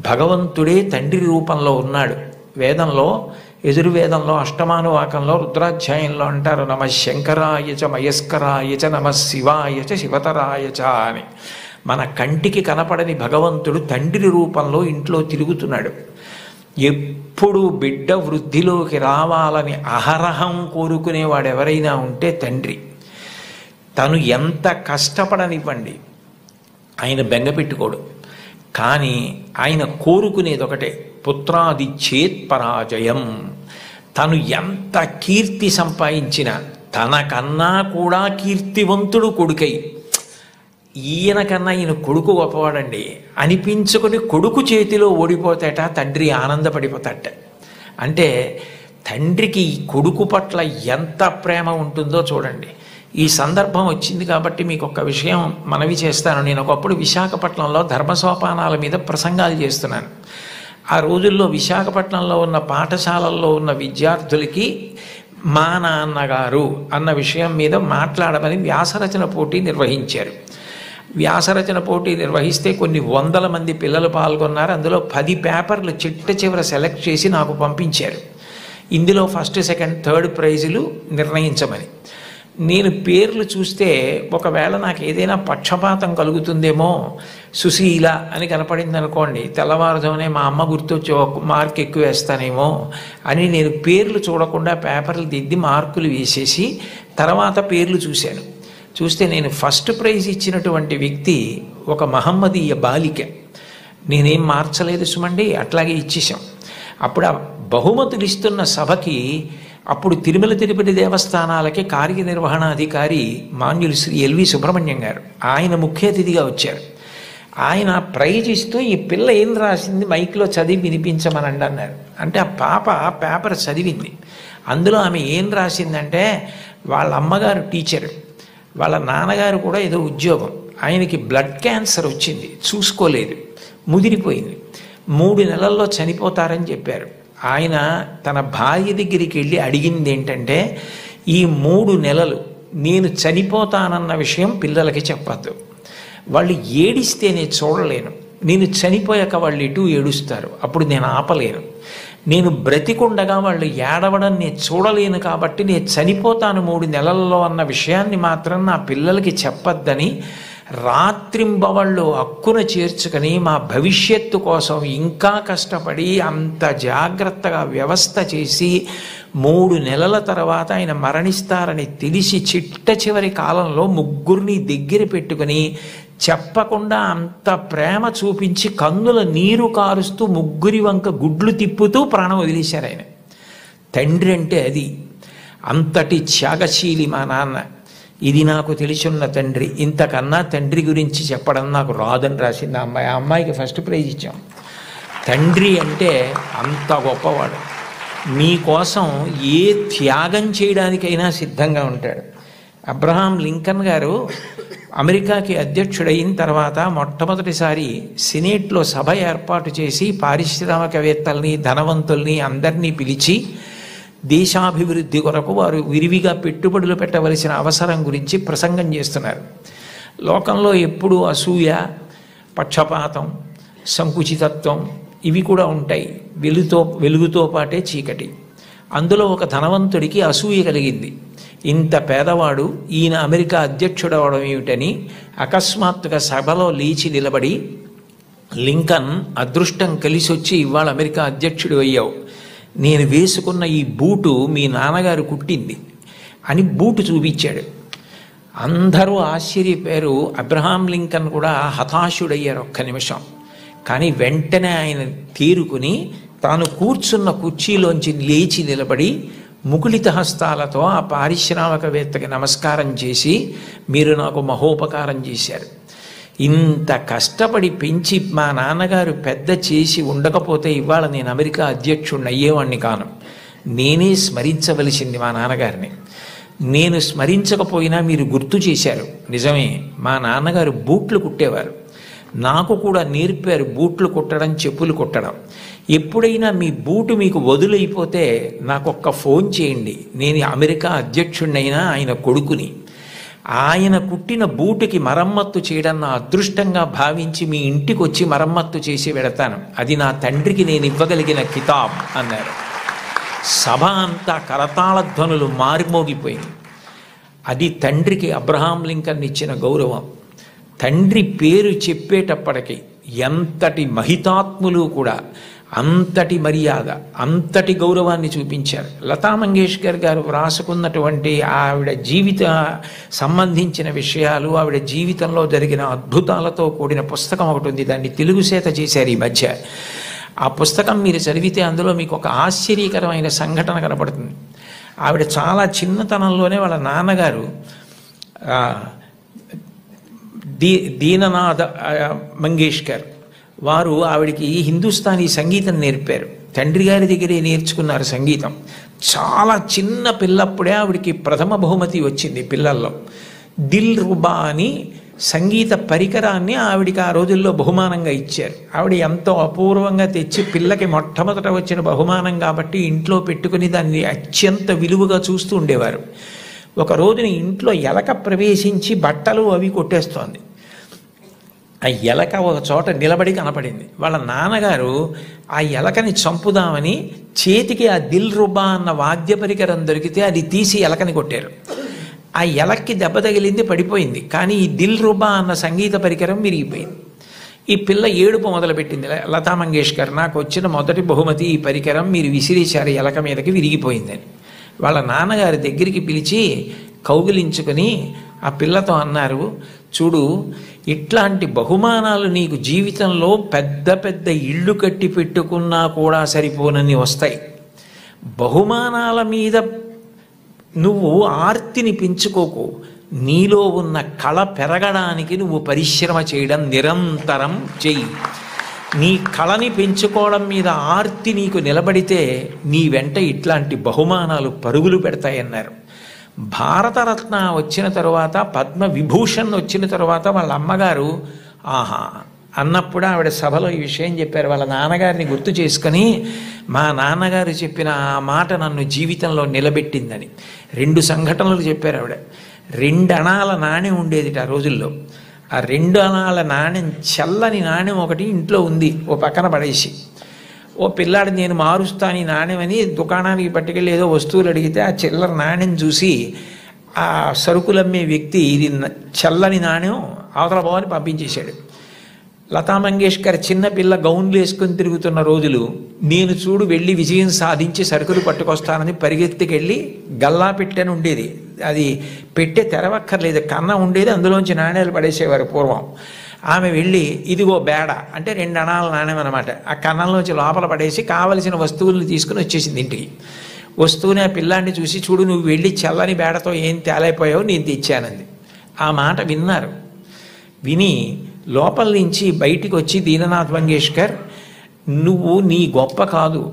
భగవంతుడే తండ్రి రూపంలో ఉన్నాడు. వేదంలో యజుర్వేదంలో అష్టమానువాకంలో రుద్రాధ్యాయంలో అంటారు, నమ శంకరాయ చ మయస్కరాయ చ నమ శివాయ చ శివతరాయ చ అని. మన కంటికి కనపడని భగవంతుడు తండ్రి రూపంలో ఇంట్లో తిరుగుతున్నాడు. ఎప్పుడు బిడ్డ వృద్ధిలోకి రావాలని అహరహం కోరుకునేవాడు ఎవరైనా ఉంటే తండ్రి. తను ఎంత కష్టపడనివ్వండి, ఆయన బెంగ పెట్టుకోడు. కానీ ఆయన కోరుకునేది ఒకటే, పుత్రాది చేత్ పరాజయం. తను ఎంత కీర్తి సంపాదించినా తనకన్నా కూడా కీర్తివంతుడు కొడుకై, ఈయనకన్నా ఈయన కొడుకు గొప్పవాడండి అనిపించుకొని కొడుకు చేతిలో ఓడిపోతాట తండ్రి ఆనందపడిపోతాట. అంటే తండ్రికి ఈ కొడుకు పట్ల ఎంత ప్రేమ ఉంటుందో చూడండి. ఈ సందర్భం వచ్చింది కాబట్టి మీకు ఒక విషయం మనవి చేస్తాను. నేను ఒకప్పుడు విశాఖపట్నంలో ధర్మసోపానాల మీద ప్రసంగాలు చేస్తున్నాను. ఆ రోజుల్లో విశాఖపట్నంలో ఉన్న పాఠశాలల్లో ఉన్న విద్యార్థులకి మా నాన్నగారు అన్న విషయం మీద మాట్లాడమని వ్యాసరచన పోటీ నిర్వహించారు. వ్యాసరచన పోటీ నిర్వహిస్తే కొన్ని వందల మంది పిల్లలు పాల్గొన్నారు. అందులో 10 పేపర్లు చిట్ట చివర సెలెక్ట్ చేసి నాకు పంపించారు. ఇందులో ఫస్ట్, సెకండ్, థర్డ్ ప్రైజులు నిర్ణయించమని. నేను పేర్లు చూస్తే ఒకవేళ నాకు ఏదైనా పక్షపాతం కలుగుతుందేమో, సుశీల అని కనపడింది అనుకోండి, తెల్లవారుజామునే మా అమ్మ గుర్తొచ్చి ఒక మార్క్ ఎక్కువ వేస్తానేమో అని నేను పేర్లు చూడకుండా పేపర్లు దిద్ది మార్కులు వేసేసి తర్వాత పేర్లు చూశాను. చూస్తే నేను ఫస్ట్ ప్రైజ్ ఇచ్చినటువంటి వ్యక్తి ఒక మహమ్మదీయ బాలిక. నేనేం మార్చలేదు సుమండి, అట్లాగే ఇచ్చేసాం. అప్పుడు ఆ బహుమతులు ఇస్తున్న సభకి అప్పుడు తిరుమల తిరుపతి దేవస్థానాలకి కార్యనిర్వహణాధికారి మాన్యులు శ్రీ ఎల్వి సుబ్రహ్మణ్యం గారు, ఆయన ముఖ్య అతిథిగా వచ్చారు. ఆయన ప్రైజ్ ఇస్తూ ఈ పిల్ల ఏం రాసింది మైక్లో చదివి వినిపించమనండి అన్నారు. అంటే ఆ పాప పేపర్ చదివింది. అందులో ఆమె ఏం రాసిందంటే, వాళ్ళ అమ్మగారు టీచరు, వాళ్ళ నాన్నగారు కూడా ఏదో ఉద్యోగం, ఆయనకి బ్లడ్ క్యాన్సర్ వచ్చింది, చూసుకోలేదు, ముదిరిపోయింది, 3 నెలల్లో చనిపోతారని చెప్పారు. ఆయన తన భార్య దగ్గరికి వెళ్ళి అడిగింది ఏంటంటే, ఈ 3 నెలలు నేను చనిపోతానన్న విషయం పిల్లలకి చెప్పద్దు, వాళ్ళు ఏడిస్తే నేను చూడలేను, నేను చనిపోయాక వాళ్ళు ఎటు ఏడుస్తారు, అప్పుడు నేను ఆపలేను, నేను బ్రతికుండగా వాళ్ళు ఏడవడం నేను చూడలేను, కాబట్టి నేను చనిపోతాను 3 నెలల్లో అన్న విషయాన్ని మాత్రం నా పిల్లలకి చెప్పద్దని రాత్రింబవళ్ళు హక్కున చేర్చుకొని మా భవిష్యత్తు కోసం ఇంకా కష్టపడి అంత జాగ్రత్తగా వ్యవస్థ చేసి 3 నెలల తర్వాత ఆయన మరణిస్తారని తెలిసి చిట్ట చివరి కాలంలో 3 దగ్గర పెట్టుకుని చెప్పకుండా అంత ప్రేమ చూపించి కన్నుల నీరు కారుస్తూ 3 వంక గుడ్లు తిప్పుతూ ప్రాణం వదిలేశారు ఆయన. తండ్రి అంటే అది, అంతటి త్యాగశీలి మా నాన్న. ఇది నాకు తెలిసున్న తండ్రి. ఇంతకన్నా తండ్రి గురించి చెప్పడం నాకు రాదని రాసింది ఆ అమ్మాయి. ఆ అమ్మాయికి ఫస్ట్ ప్రైజ్ ఇచ్చాం. తండ్రి అంటే అంత గొప్పవాడు. మీకోసం ఏ త్యాగం చేయడానికైనా సిద్ధంగా ఉంటాడు. అబ్రహాం లింకన్ గారు అమెరికాకి అధ్యక్షుడైన తర్వాత మొట్టమొదటిసారి సినేట్లో సభ ఏర్పాటు చేసి పారిశ్రామికవేత్తల్ని, ధనవంతుల్ని అందరినీ పిలిచి దేశాభివృద్ధి కొరకు వారు విరివిగా పెట్టుబడులు పెట్టవలసిన అవసరం గురించి ప్రసంగం చేస్తున్నారు. లోకంలో ఎప్పుడూ అసూయ, పక్షపాతం, సంకుచితత్వం ఇవి కూడా ఉంటాయి. వెలుగుతో పాటే చీకటి. అందులో ఒక ధనవంతుడికి అసూయ కలిగింది. ఇంత పేదవాడు ఈయన అమెరికా అధ్యక్షుడు అవడం ఏమిటని అకస్మాత్తుగా సభలో లేచి నిలబడి, లింకన్ అదృష్టం కలిసి వచ్చి ఇవాళ అమెరికా అధ్యక్షుడు అయ్యావు, నేను వేసుకున్న ఈ బూటు మీ నాన్నగారు కుట్టింది అని బూటు చూపించాడు. అందరూ ఆశ్చర్యపోయారు. అబ్రహాం లింకన్ కూడా హతాశుడయ్యారు ఒక్క నిమిషం. కానీ వెంటనే ఆయన తేరుకుని తాను కూర్చున్న కుర్చీలోంచి లేచి నిలబడి ముకుళిత హస్తాలతో ఆ పారిశ్రామికవేత్తకి నమస్కారం చేసి, మీరు నాకు మహోపకారం చేశారు, ఇంత కష్టపడి పెంచి మా నాన్నగారు పెద్ద చేసి ఉండకపోతే ఇవాళ నేను అమెరికా అధ్యక్షుడిని అయ్యేవాడిని కాను. నేనే స్మరించవలసింది మా నాన్నగారిని. నేను స్మరించకపోయినా మీరు గుర్తు చేశారు. నిజమే, మా నాన్నగారు బూట్లు కుట్టేవారు, నాకు కూడా నేర్పారు బూట్లు కుట్టడం, చెప్పులు కుట్టడం. ఎప్పుడైనా మీ బూటు మీకు వదులైపోతే నాకు ఒక్క ఫోన్ చేయండి, నేను అమెరికా అధ్యక్షుడినైనా ఆయన కొడుకుని. ఆయన కుట్టిన బూటుకి మరమ్మత్తు చేయడం నా అదృష్టంగా భావించి మీ ఇంటికి వచ్చి మరమ్మత్తు చేసి వెడతాను. అది నా తండ్రికి నేను ఇవ్వగలిగిన కితాబ్ అన్నారు. సభ అంతా కరతాళ ధ్వనులు మారిమోగిపోయింది. అది తండ్రికి అబ్రహాం లింకన్ ఇచ్చిన గౌరవం. తండ్రి పేరు చెప్పేటప్పటికి ఎంతటి మహితాత్ములు కూడా అంతటి మర్యాద, అంతటి గౌరవాన్ని చూపించారు. లతా మంగేష్కర్ గారు వ్రాసుకున్నటువంటి ఆవిడ జీవిత సంబంధించిన విషయాలు, ఆవిడ జీవితంలో జరిగిన అద్భుతాలతో కూడిన పుస్తకం ఒకటి ఉంది. దాన్ని తెలుగు చేత చేశారు ఈ మధ్య. ఆ పుస్తకం మీరు చదివితే అందులో మీకు ఒక ఆశ్చర్యకరమైన సంఘటన కనపడుతుంది. ఆవిడ చాలా చిన్నతనంలోనే వాళ్ళ నాన్నగారు దీననాథ మంగేష్కర్ వారు ఆవిడికి హిందుస్థానీ సంగీతం నేర్పారు. తండ్రి గారి దగ్గరే నేర్చుకున్నారు సంగీతం. చాలా చిన్న పిల్లప్పుడే ఆవిడికి ప్రథమ బహుమతి వచ్చింది పిల్లల్లో. దిల్ రుబా అని సంగీత పరికరాన్ని ఆవిడికి ఆ రోజుల్లో బహుమానంగా ఇచ్చారు. ఆవిడ ఎంతో అపూర్వంగా తెచ్చి పిల్లకి మొట్టమొదట వచ్చిన బహుమానం కాబట్టి ఇంట్లో పెట్టుకుని దాన్ని అత్యంత విలువగా చూస్తూ ఉండేవారు. ఒక రోజున ఇంట్లో ఎలక ప్రవేశించి బట్టలు అవి కొట్టేస్తోంది. ఆ ఎలక ఒక చోట నిలబడి కనపడింది. వాళ్ళ నాన్నగారు ఆ ఎలకని చంపుదామని చేతికి ఆ దిల్ రుబా అన్న వాద్య పరికరం దొరికితే అది తీసి ఎలకని కొట్టారు. ఆ ఎలక్కి దెబ్బ తగిలింది, పడిపోయింది. కానీ ఈ దిల్ రుబా అన్న సంగీత పరికరం విరిగిపోయింది. ఈ పిల్ల ఏడుపు మొదలుపెట్టింది. లతా మంగేష్కర్, నాకు వచ్చిన మొదటి బహుమతి ఈ పరికరం, మీరు విసిరేశారు ఎలక మీదకి, విరిగిపోయిందని. వాళ్ళ నాన్నగారి దగ్గరికి పిలిచి కౌగిలించుకొని ఆ పిల్లతో అన్నారు, చూడు, ఇట్లాంటి బహుమానాలు నీకు జీవితంలో పెద్ద పెద్ద ఇళ్ళు కట్టి పెట్టుకున్నా కూడా సరిపోనని వస్తాయి. బహుమానాల మీద నువ్వు ఆర్తిని పెంచుకోకు. నీలో ఉన్న కళ పెరగడానికి నువ్వు పరిశ్రమ చేయడం నిరంతరం చెయ్యి. నీ కళని పెంచుకోవడం మీద ఆర్తి నీకు నిలబడితే నీ వెంట ఇట్లాంటి బహుమానాలు పరుగులు పెడతాయన్నారు. భారతరత్న వచ్చిన తరువాత, పద్మ విభూషణ్ వచ్చిన తరువాత వాళ్ళ అమ్మగారు ఆహా అన్నప్పుడు ఆవిడ సభలో ఈ విషయం చెప్పారు. వాళ్ళ నాన్నగారిని గుర్తు చేసుకొని, మా నాన్నగారు చెప్పిన ఆ మాట నన్ను జీవితంలో నిలబెట్టిందని 2 సంఘటనలు చెప్పారు ఆవిడ. 2 అణాల నాణ్యం ఉండేది ఆ రోజుల్లో. ఆ 2 అణాల నాణ్యం, చల్లని నాణ్యం ఒకటి ఇంట్లో ఉంది, ఓ పక్కన పడేసి. ఓ పిల్లాడు నేను మారుస్తాను ఈ నాణ్యమని దుకాణానికి పట్టుకెళ్ళి ఏదో వస్తువులు అడిగితే ఆ చిల్లర నాణ్యం చూసి ఆ సరుకులమ్మే వ్యక్తి ఇది చల్లని నాణ్యం అవతల పోవని పంపించేశాడు. లతా మంగేష్కర్ చిన్నపిల్ల గౌన్లు వేసుకొని తిరుగుతున్న రోజులు, నేను చూడు వెళ్ళి విజయం సాధించి సరుకులు పట్టుకొస్తానని పరిగెత్తికెళ్ళి గల్లా పెట్టెని ఉండేది, అది పెట్టే తెరవక్కర్లేదు, కన్నం ఉండేది, అందులోంచి నాణ్యాలు పడేసేవారు పూర్వం. ఆమె వెళ్ళి ఇదిగో బేడ అంటే 2 అణాల నాణ్యం అనమాట, ఆ కన్నంలోంచి లోపల పడేసి కావలసిన వస్తువులను తీసుకుని వచ్చేసింది ఇంటికి. వస్తువుని ఆ పిల్లాన్ని చూసి, చూడు నువ్వు వెళ్ళి చల్లని బేడతో ఏం తేలైపోయావు, నేను తెచ్చానంది. ఆ మాట విన్నారు. విని లోపల నుంచి బయటికి వచ్చి దీననాథ్ మంగేష్కర్, నువ్వు నీ గొప్ప కాదు,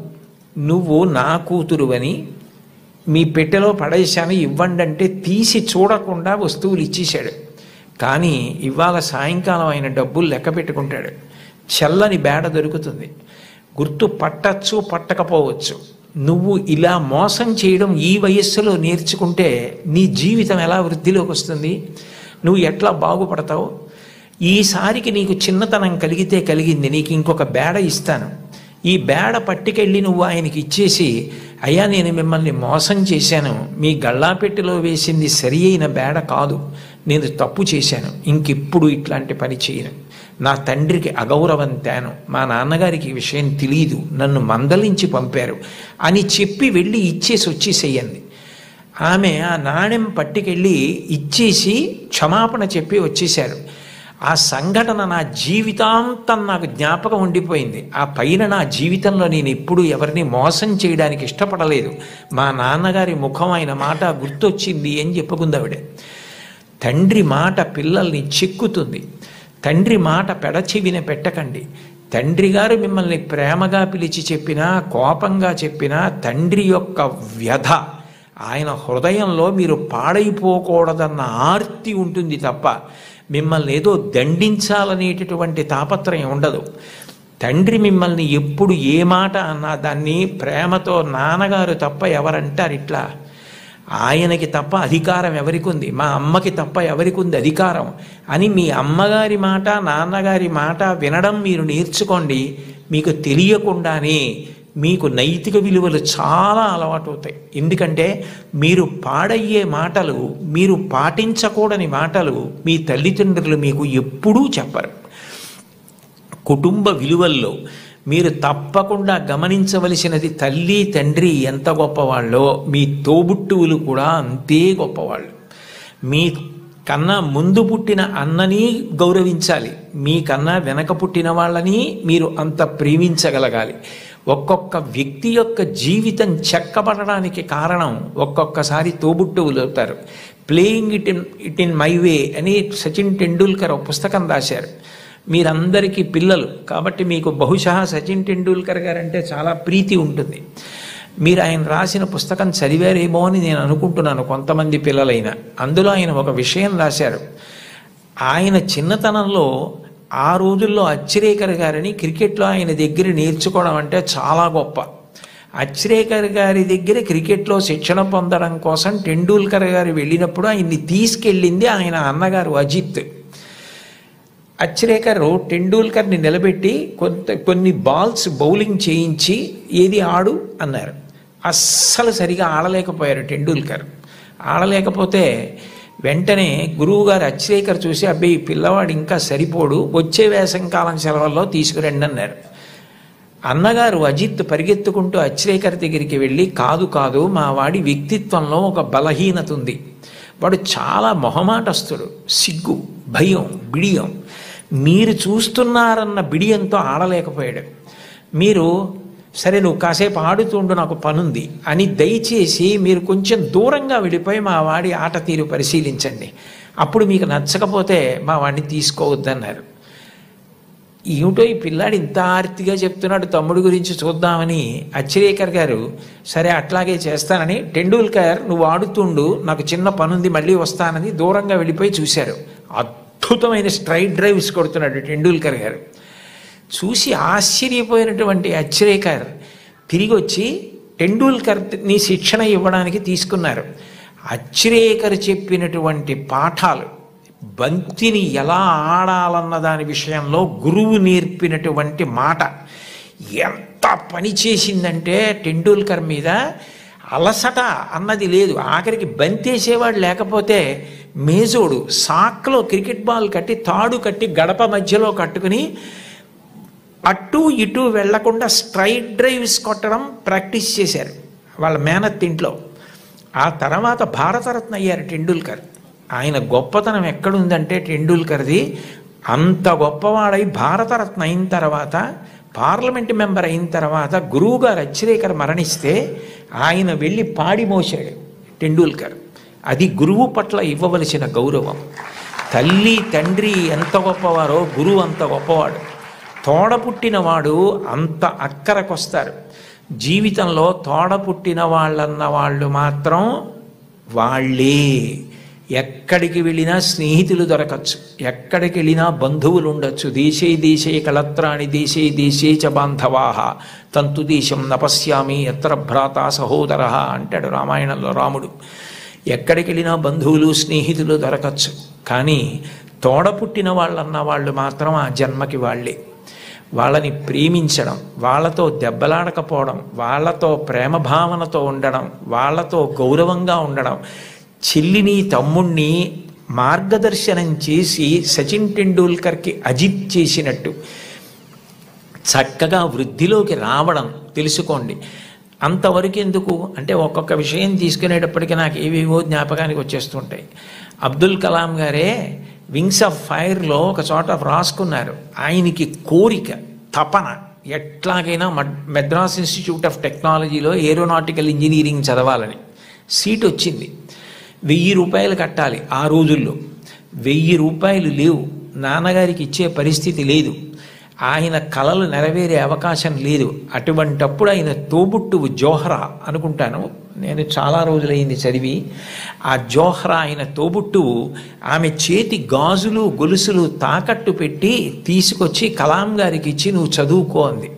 నువ్వు నా కూతురువని మీ పెట్టెలో పడేశాను ఇవ్వండి అంటే తీసి చూడకుండా వస్తువులు ఇచ్చేశాడు. కానీ ఇవాళ సాయంకాలం ఆయన డబ్బులు లెక్క పెట్టుకుంటాడు. చల్లని బేడ దొరుకుతుంది, గుర్తు పట్టచ్చు పట్టకపోవచ్చు. నువ్వు ఇలా మోసం చేయడం ఈ వయస్సులో నేర్చుకుంటే నీ జీవితం ఎలా వృద్ధిలోకి వస్తుంది, నువ్వు ఎట్లా బాగుపడతావు? ఈసారికి నీకు చిన్నతనం కలిగితే కలిగింది, నీకు ఇంకొక బేడ ఇస్తాను, ఈ బేడ పట్టుకెళ్ళి నువ్వు ఆయనకి ఇచ్చేసి, అయ్యా నేను మిమ్మల్ని మోసం చేశాను, మీ గళ్ళాపెట్టెలో వేసింది సరి అయిన బేడ కాదు, నేను తప్పు చేశాను, ఇంకెప్పుడు ఇట్లాంటి పని చేయను, నా తండ్రికి అగౌరవం తేను, మా నాన్నగారికి ఈ విషయం తెలియదు, నన్ను మందలించి పంపారు అని చెప్పి వెళ్ళి ఇచ్చేసి వచ్చేసేయండి. ఆమె ఆ నాణ్యం పట్టుకెళ్ళి ఇచ్చేసి క్షమాపణ చెప్పి వచ్చేశారు. ఆ సంఘటన నా జీవితాంతం నాకు జ్ఞాపకం ఉండిపోయింది. ఆ పైన నా జీవితంలో నేను ఎప్పుడూ ఎవరిని మోసం చేయడానికి ఇష్టపడలేదు, మా నాన్నగారి ముఖం ఆయన మాట గుర్తొచ్చింది అని చెప్పుకుందావిడ. తండ్రి మాట పిల్లల్ని చిక్కుతుంది. తండ్రి మాట పెడచెవిన పెట్టకండి. తండ్రి గారు మిమ్మల్ని ప్రేమగా పిలిచి చెప్పినా, కోపంగా చెప్పినా, తండ్రి యొక్క వ్యధ, ఆయన హృదయంలో మీరు పాడైపోకూడదన్న ఆర్తి ఉంటుంది తప్ప మిమ్మల్ని ఏదో దండించాలనేటటువంటి తాపత్రయం ఉండదు. తండ్రి మిమ్మల్ని ఎప్పుడు ఏ మాట అన్నా దాన్ని ప్రేమతో, నాన్నగారు తప్ప ఎవరంటారు ఇట్లా, ఆయనకి తప్ప అధికారం ఎవరికి ఉంది, మా అమ్మకి తప్ప ఎవరికి ఉంది అధికారం అని మీ అమ్మగారి మాట, నాన్నగారి మాట వినడం మీరు నేర్చుకోండి. మీకు తెలియకుండానే మీకు నైతిక విలువలు చాలా అలవాటు అవుతాయి. ఎందుకంటే మీరు పాడయ్యే మాటలు, మీరు పాటించకూడని మాటలు మీ తల్లిదండ్రులు మీకు ఎప్పుడూ చెప్పరు. కుటుంబ విలువల్లో మీరు తప్పకుండా గమనించవలసినది తల్లి తండ్రి ఎంత గొప్పవాళ్ళో మీ తోబుట్టువులు కూడా అంతే గొప్పవాళ్ళు. మీ కన్నా ముందు పుట్టిన అన్నని గౌరవించాలి, మీకన్నా వెనక పుట్టిన వాళ్ళని మీరు అంత ప్రేమించగలగాలి. ఒక్కొక్క వ్యక్తి యొక్క జీవితం చెక్కబడడానికి కారణం ఒక్కొక్కసారి తోబుట్టువులు అవుతారు. Playing it in my way అని సచిన్ టెండూల్కర్ ఒక పుస్తకం రాశారు. మీరందరికీ పిల్లలు కాబట్టి మీకు బహుశా సచిన్ టెండూల్కర్ గారు అంటే చాలా ప్రీతి ఉంటుంది. మీరు ఆయన రాసిన పుస్తకం చదివారేమో అని నేను అనుకుంటున్నాను, కొంతమంది పిల్లలైనా. అందులో ఆయన ఒక విషయం రాశారు. ఆయన చిన్నతనంలో ఆ రోజుల్లో అచ్రేకర్ గారిని క్రికెట్లో ఆయన దగ్గర నేర్చుకోవడం అంటే చాలా గొప్ప. అచ్రేకర్ గారి దగ్గర క్రికెట్లో శిక్షణ పొందడం కోసం టెండూల్కర్ గారు వెళ్ళినప్పుడు ఆయన్ని తీసుకెళ్ళింది ఆయన అన్నగారు అజిత్. అచ్రేకర్ టెండూల్కర్ని నిలబెట్టి కొన్ని బాల్స్ బౌలింగ్ చేయించి ఏది ఆడు అన్నారు. అస్సలు సరిగా ఆడలేకపోయారు టెండూల్కర్. ఆడలేకపోతే వెంటనే గురువుగారు అచ్రేకర్ చూసి అబ్బాయి పిల్లవాడు ఇంకా సరిపోడు, వచ్చే వేసంకాలం సెలవుల్లో తీసుకురండి అన్నారు. అన్నగారు అజిత్ పరిగెత్తుకుంటూ అచ్రేకర్ దగ్గరికి వెళ్ళి కాదు కాదు మా వాడి వ్యక్తిత్వంలో ఒక బలహీనత ఉంది, వాడు చాలా మొహమాటస్తుడు, సిగ్గు భయం బిడియం, మీరు చూస్తున్నారన్న బిడియంతో ఆడలేకపోయాడు. మీరు సరే నువ్వు కాసేపు ఆడుతుండు నాకు పనుంది అని దయచేసి మీరు కొంచెం దూరంగా వెళ్ళిపోయి మా వాడి ఆట తీరు పరిశీలించండి, అప్పుడు మీకు నచ్చకపోతే మా వాడిని తీసుకోవద్దన్నారు. ఏమిటో ఈ పిల్లాడు ఇంత ఆర్తిగా చెప్తున్నాడు తమ్ముడు గురించి చూద్దామని అచ్రేకర్ గారు సరే అట్లాగే చేస్తానని టెండూల్కర్ నువ్వు ఆడుతుండు నాకు చిన్న పనుంది మళ్ళీ వస్తానని దూరంగా వెళ్ళిపోయి చూశారు. అద్భుతమైన స్ట్రైట్ డ్రైవ్స్ కొడుతున్నాడు టెండూల్కర్ గారు. చూసి ఆశ్చర్యపోయినటువంటి అచ్రేకర్ తిరిగి వచ్చి టెండూల్కర్ని శిక్షణ ఇవ్వడానికి తీసుకున్నారు. అచ్రేకర్ చెప్పినటువంటి పాఠాలు, బంతిని ఎలా ఆడాలన్న దాని విషయంలో గురువు నేర్పినటువంటి మాట ఎంత పని చేసిందంటే టెండూల్కర్ మీద అలసట అన్నది లేదు. ఆఖరికి బంతేసేవాడు లేకపోతే మేజోడు సాక్లో క్రికెట్ బాల్ కట్టి తాడు కట్టి గడప మధ్యలో కట్టుకుని అటు ఇటు వెళ్లకుండా స్ట్రైట్ డ్రైవ్స్ కొట్టడం ప్రాక్టీస్ చేశారు వాళ్ళ మేనత్ ఇంట్లో. ఆ తర్వాత భారతరత్న అయ్యారు టెండూల్కర్. ఆయన గొప్పతనం ఎక్కడుందంటే టెండూల్కర్ది అంత గొప్పవాడై భారతరత్న అయిన తర్వాత పార్లమెంట్ మెంబర్ అయిన తర్వాత గురువుగారు అచ్రేకర్ మరణిస్తే ఆయన వెళ్ళి పాడి మోసాడు టెండూల్కర్. అది గురువు పట్ల ఇవ్వవలసిన గౌరవం. తల్లి తండ్రి ఎంత గొప్పవారో గురువు అంత గొప్పవాడు. తోడ పుట్టినవాడు అంత అక్కరకొస్తారు. జీవితంలో తోడ పుట్టిన వాళ్ళన్న వాళ్ళు మాత్రం వాళ్ళే. ఎక్కడికి వెళ్ళినా స్నేహితులు దొరకచ్చు, ఎక్కడికి వెళ్ళినా బంధువులు ఉండొచ్చు. దేశే దేశే కళత్రాణి దేశే దేశే చ బాంధవాహ తంతు దేశం నపశ్యామి ఎత్ర భ్రాత సహోదర అంటాడు రామాయణంలో రాముడు. ఎక్కడికి వెళ్ళినా బంధువులు స్నేహితులు దొరకచ్చు, కానీ తోడ పుట్టిన వాళ్ళన్న వాళ్ళు మాత్రం ఆ జన్మకి వాళ్ళే. వాళ్ళని ప్రేమించడం, వాళ్ళతో దెబ్బలాడకపోవడం, వాళ్ళతో ప్రేమ భావనతో ఉండడం, వాళ్ళతో గౌరవంగా ఉండడం. చెల్లిని తమ్ముణ్ణి మార్గదర్శనం చేసి సచిన్ టెండూల్కర్కి అజిత్ చేసినట్టు చక్కగా వృద్ధిలోకి రావడం తెలుసుకోండి. అంతవరకు ఎందుకు అంటే ఒక్కొక్క విషయం తీసుకునేటప్పటికీ నాకు ఏవేవో జ్ఞాపకానికి వచ్చేస్తుంటాయి. అబ్దుల్ కలాం గారే వింగ్స్ ఆఫ్ ఫైర్లో ఒక చోట రాసుకున్నారు, ఆయనకి కోరిక తపన ఎట్లాగైనా మద్రాస్ ఇన్స్టిట్యూట్ ఆఫ్ టెక్నాలజీలో ఏరోనాటికల్ ఇంజనీరింగ్ చదవాలని. సీట్ వచ్చింది. 1000 రూపాయలు కట్టాలి. ఆ రోజుల్లో 1000 రూపాయలు లేవు, నాన్నగారికి ఇచ్చే పరిస్థితి లేదు, ఆయన కలలు నెరవేరే అవకాశం లేదు. అటువంటప్పుడు ఆయన తోబుట్టువు జోహ్రా అనుకుంటాను, నేను చాలా రోజులైంది చదివి. ఆ జోహ్రా ఆయన తోబుట్టువు ఆమె చేతి గాజులు గొలుసులు తాకట్టు పెట్టి తీసుకొచ్చి కలాం గారికి ఇచ్చి నువ్వు చదువుకో అంది.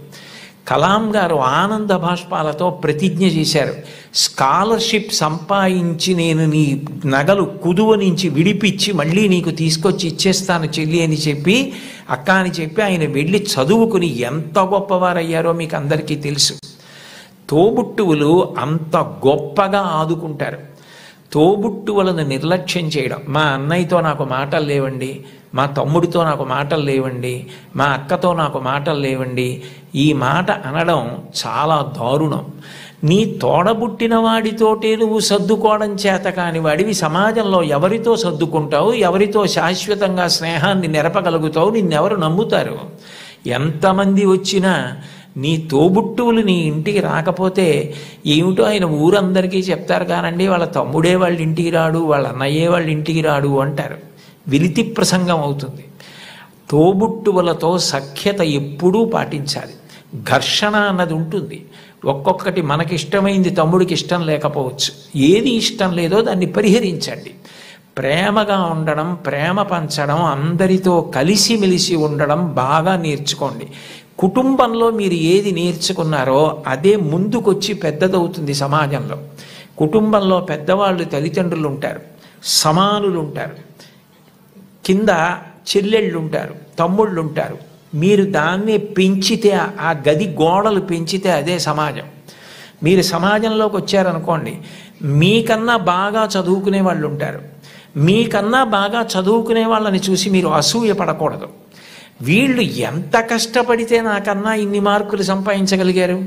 కలాం గారు ఆనంద భాష్పాలతో ప్రతిజ్ఞ చేశారు, స్కాలర్షిప్ సంపాదించి నేను నీ నగలు కుదువ నుంచి విడిపించి మళ్ళీ నీకు తీసుకొచ్చి ఇచ్చేస్తాను చెల్లి అని చెప్పి అక్క అని చెప్పి ఆయన వెళ్ళి చదువుకుని ఎంత గొప్పవారయ్యారో మీకు అందరికీ తెలుసు. తోబుట్టువులు అంత గొప్పగా ఆదుకుంటారు. తోబుట్టువులను నిర్లక్ష్యం చేయడం, మా అన్నయ్యతో నాకు మాటలు లేవండి, మా తమ్ముడితో నాకు మాటలు లేవండి, మా అక్కతో నాకు మాటలు లేవండి. ఈ మాట అనడం చాలా దారుణం. నీ తోడబుట్టిన వాడితోటే నువ్వు సర్దుకోవడం చేత కాని వాడివి సమాజంలో ఎవరితో సర్దుకుంటావు? ఎవరితో శాశ్వతంగా స్నేహాన్ని నెరపగలుగుతావు? నిన్నెవరు నమ్ముతారు? ఎంతమంది వచ్చినా నీ తోబుట్టువులు నీ ఇంటికి రాకపోతే ఏమిటో ఆయన ఊరందరికీ చెప్తారు కానండి, వాళ్ళ తమ్ముడే వాళ్ళ ఇంటికి రాడు, వాళ్ళ అన్నయ్యే వాళ్ళ ఇంటికి రాడు అంటారు. విలితి ప్రసంగం అవుతుంది. తోబుట్టువులతో సఖ్యత ఎప్పుడూ పాటించాలి. ఘర్షణ అన్నది ఉంటుంది. ఒక్కొక్కటి మనకిష్టమైంది తమ్ముడికి ఇష్టం లేకపోవచ్చు. ఏది ఇష్టం లేదో దాన్ని పరిహరించండి. ప్రేమగా ఉండడం, ప్రేమ పంచడం, అందరితో కలిసిమెలిసి ఉండడం బాగా నేర్చుకోండి. కుటుంబంలో మీరు ఏది నేర్చుకున్నారో అదే ముందుకొచ్చి పెద్దదవుతుంది సమాజంలో. కుటుంబంలో పెద్దవాళ్ళు తల్లిదండ్రులు ఉంటారు, సమానులు ఉంటారు, కింద చెల్లెళ్ళు ఉంటారు, తమ్ముళ్ళు ఉంటారు. మీరు దాన్ని పెంచితే, ఆ గది గోడలు పెంచితే అదే సమాజం. మీరు సమాజంలోకి వచ్చారనుకోండి, మీకన్నా బాగా చదువుకునే వాళ్ళు ఉంటారు. మీకన్నా బాగా చదువుకునే వాళ్ళని చూసి మీరు అసూయ పడకూడదు. వీళ్ళు ఎంత కష్టపడితే నాకన్నా ఇన్ని మార్కులు సంపాదించగలిగారు,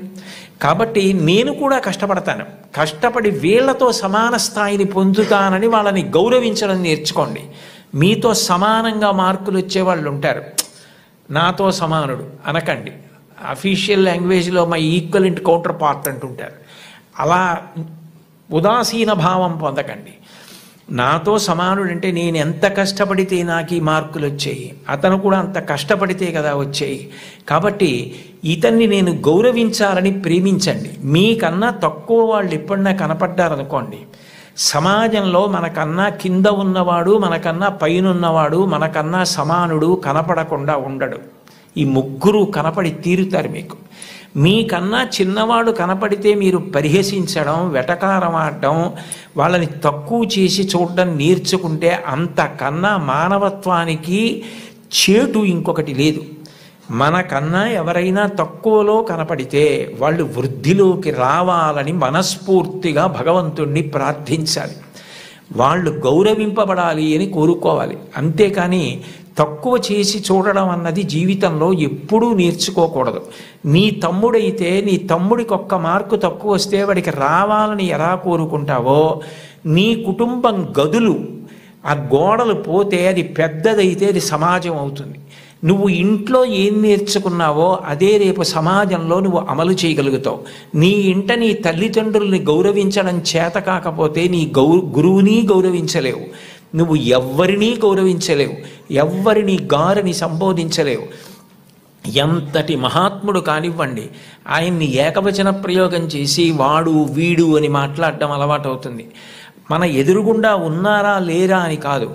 కాబట్టి నేను కూడా కష్టపడతాను, కష్టపడి వీళ్లతో సమాన స్థాయిని పొందుతానని వాళ్ళని గౌరవించడం నేర్చుకోండి. మీతో సమానంగా మార్కులు వచ్చేవాళ్ళు ఉంటారు, నాతో సమానుడు అనకండి. అఫీషియల్ లాంగ్వేజ్లో మై ఈక్వలెంట్ కౌంటర్ పార్ట్ అంటుంటారు. అలా ఉదాసీన భావం పొందకండి. నాతో సమానుడు అంటే నేను ఎంత కష్టపడితే నాకు ఈ మార్కులు వచ్చాయి, అతను కూడా అంత కష్టపడితే కదా వచ్చాయి, కాబట్టి ఇతన్ని నేను గౌరవించాలని ప్రేమించండి. మీకన్నా తక్కువ వాళ్ళు ఎప్పుడన్నా కనపడ్డారనుకోండి, సమాజంలో మనకన్నా కింద ఉన్నవాడు, మనకన్నా పైన ఉన్నవాడు, మనకన్నా సమానుడు కనపడకుండా ఉండడు. ఈ ముగ్గురు కనపడి తీరుతారు మీకు. మీకన్నా చిన్నవాడు కనపడితే మీరు పరిహసించడం, వెటకారం ఆడడం, వాళ్ళని తక్కువ చేసి చూడడం నేర్చుకుంటే అంతకన్నా మానవత్వానికి చేటు ఇంకొకటి లేదు. మనకన్నా ఎవరైనా తక్కువలో కనపడితే వాళ్ళు వృద్ధిలోకి రావాలని మనస్ఫూర్తిగా భగవంతుణ్ణి ప్రార్థించాలి. వాళ్ళు గౌరవింపబడాలి అని కోరుకోవాలి. అంతేకాని తక్కువ చేసి చూడడం అన్నది జీవితంలో ఎప్పుడూ నేర్చుకోకూడదు. నీ తమ్ముడైతే నీ తమ్ముడికి ఒక్క మార్కు తక్కువ వస్తే వాడికి రావాలని ఎలా కోరుకుంటావో, నీ కుటుంబం గదులు ఆ గోడలు పోతే అది పెద్దదైతే అది సమాజం అవుతుంది. నువ్వు ఇంట్లో ఏం నేర్చుకున్నావో అదే రేపు సమాజంలో నువ్వు అమలు చేయగలుగుతావు. నీ ఇంట నీ తల్లిదండ్రుల్ని గౌరవించడం చేత కాకపోతే నీ గురువుని గౌరవించలేవు, నువ్వు ఎవ్వరినీ గౌరవించలేవు, ఎవ్వరిని గారిని సంబోధించలేవు. ఎంతటి మహాత్ముడు కానివ్వండి, ఆయన్ని ఏకవచన ప్రయోగం చేసి వాడు వీడు అని మాట్లాడడం అలవాటు అవుతుంది. మన ఎదురుగుండా ఉన్నారా లేరా అని కాదు,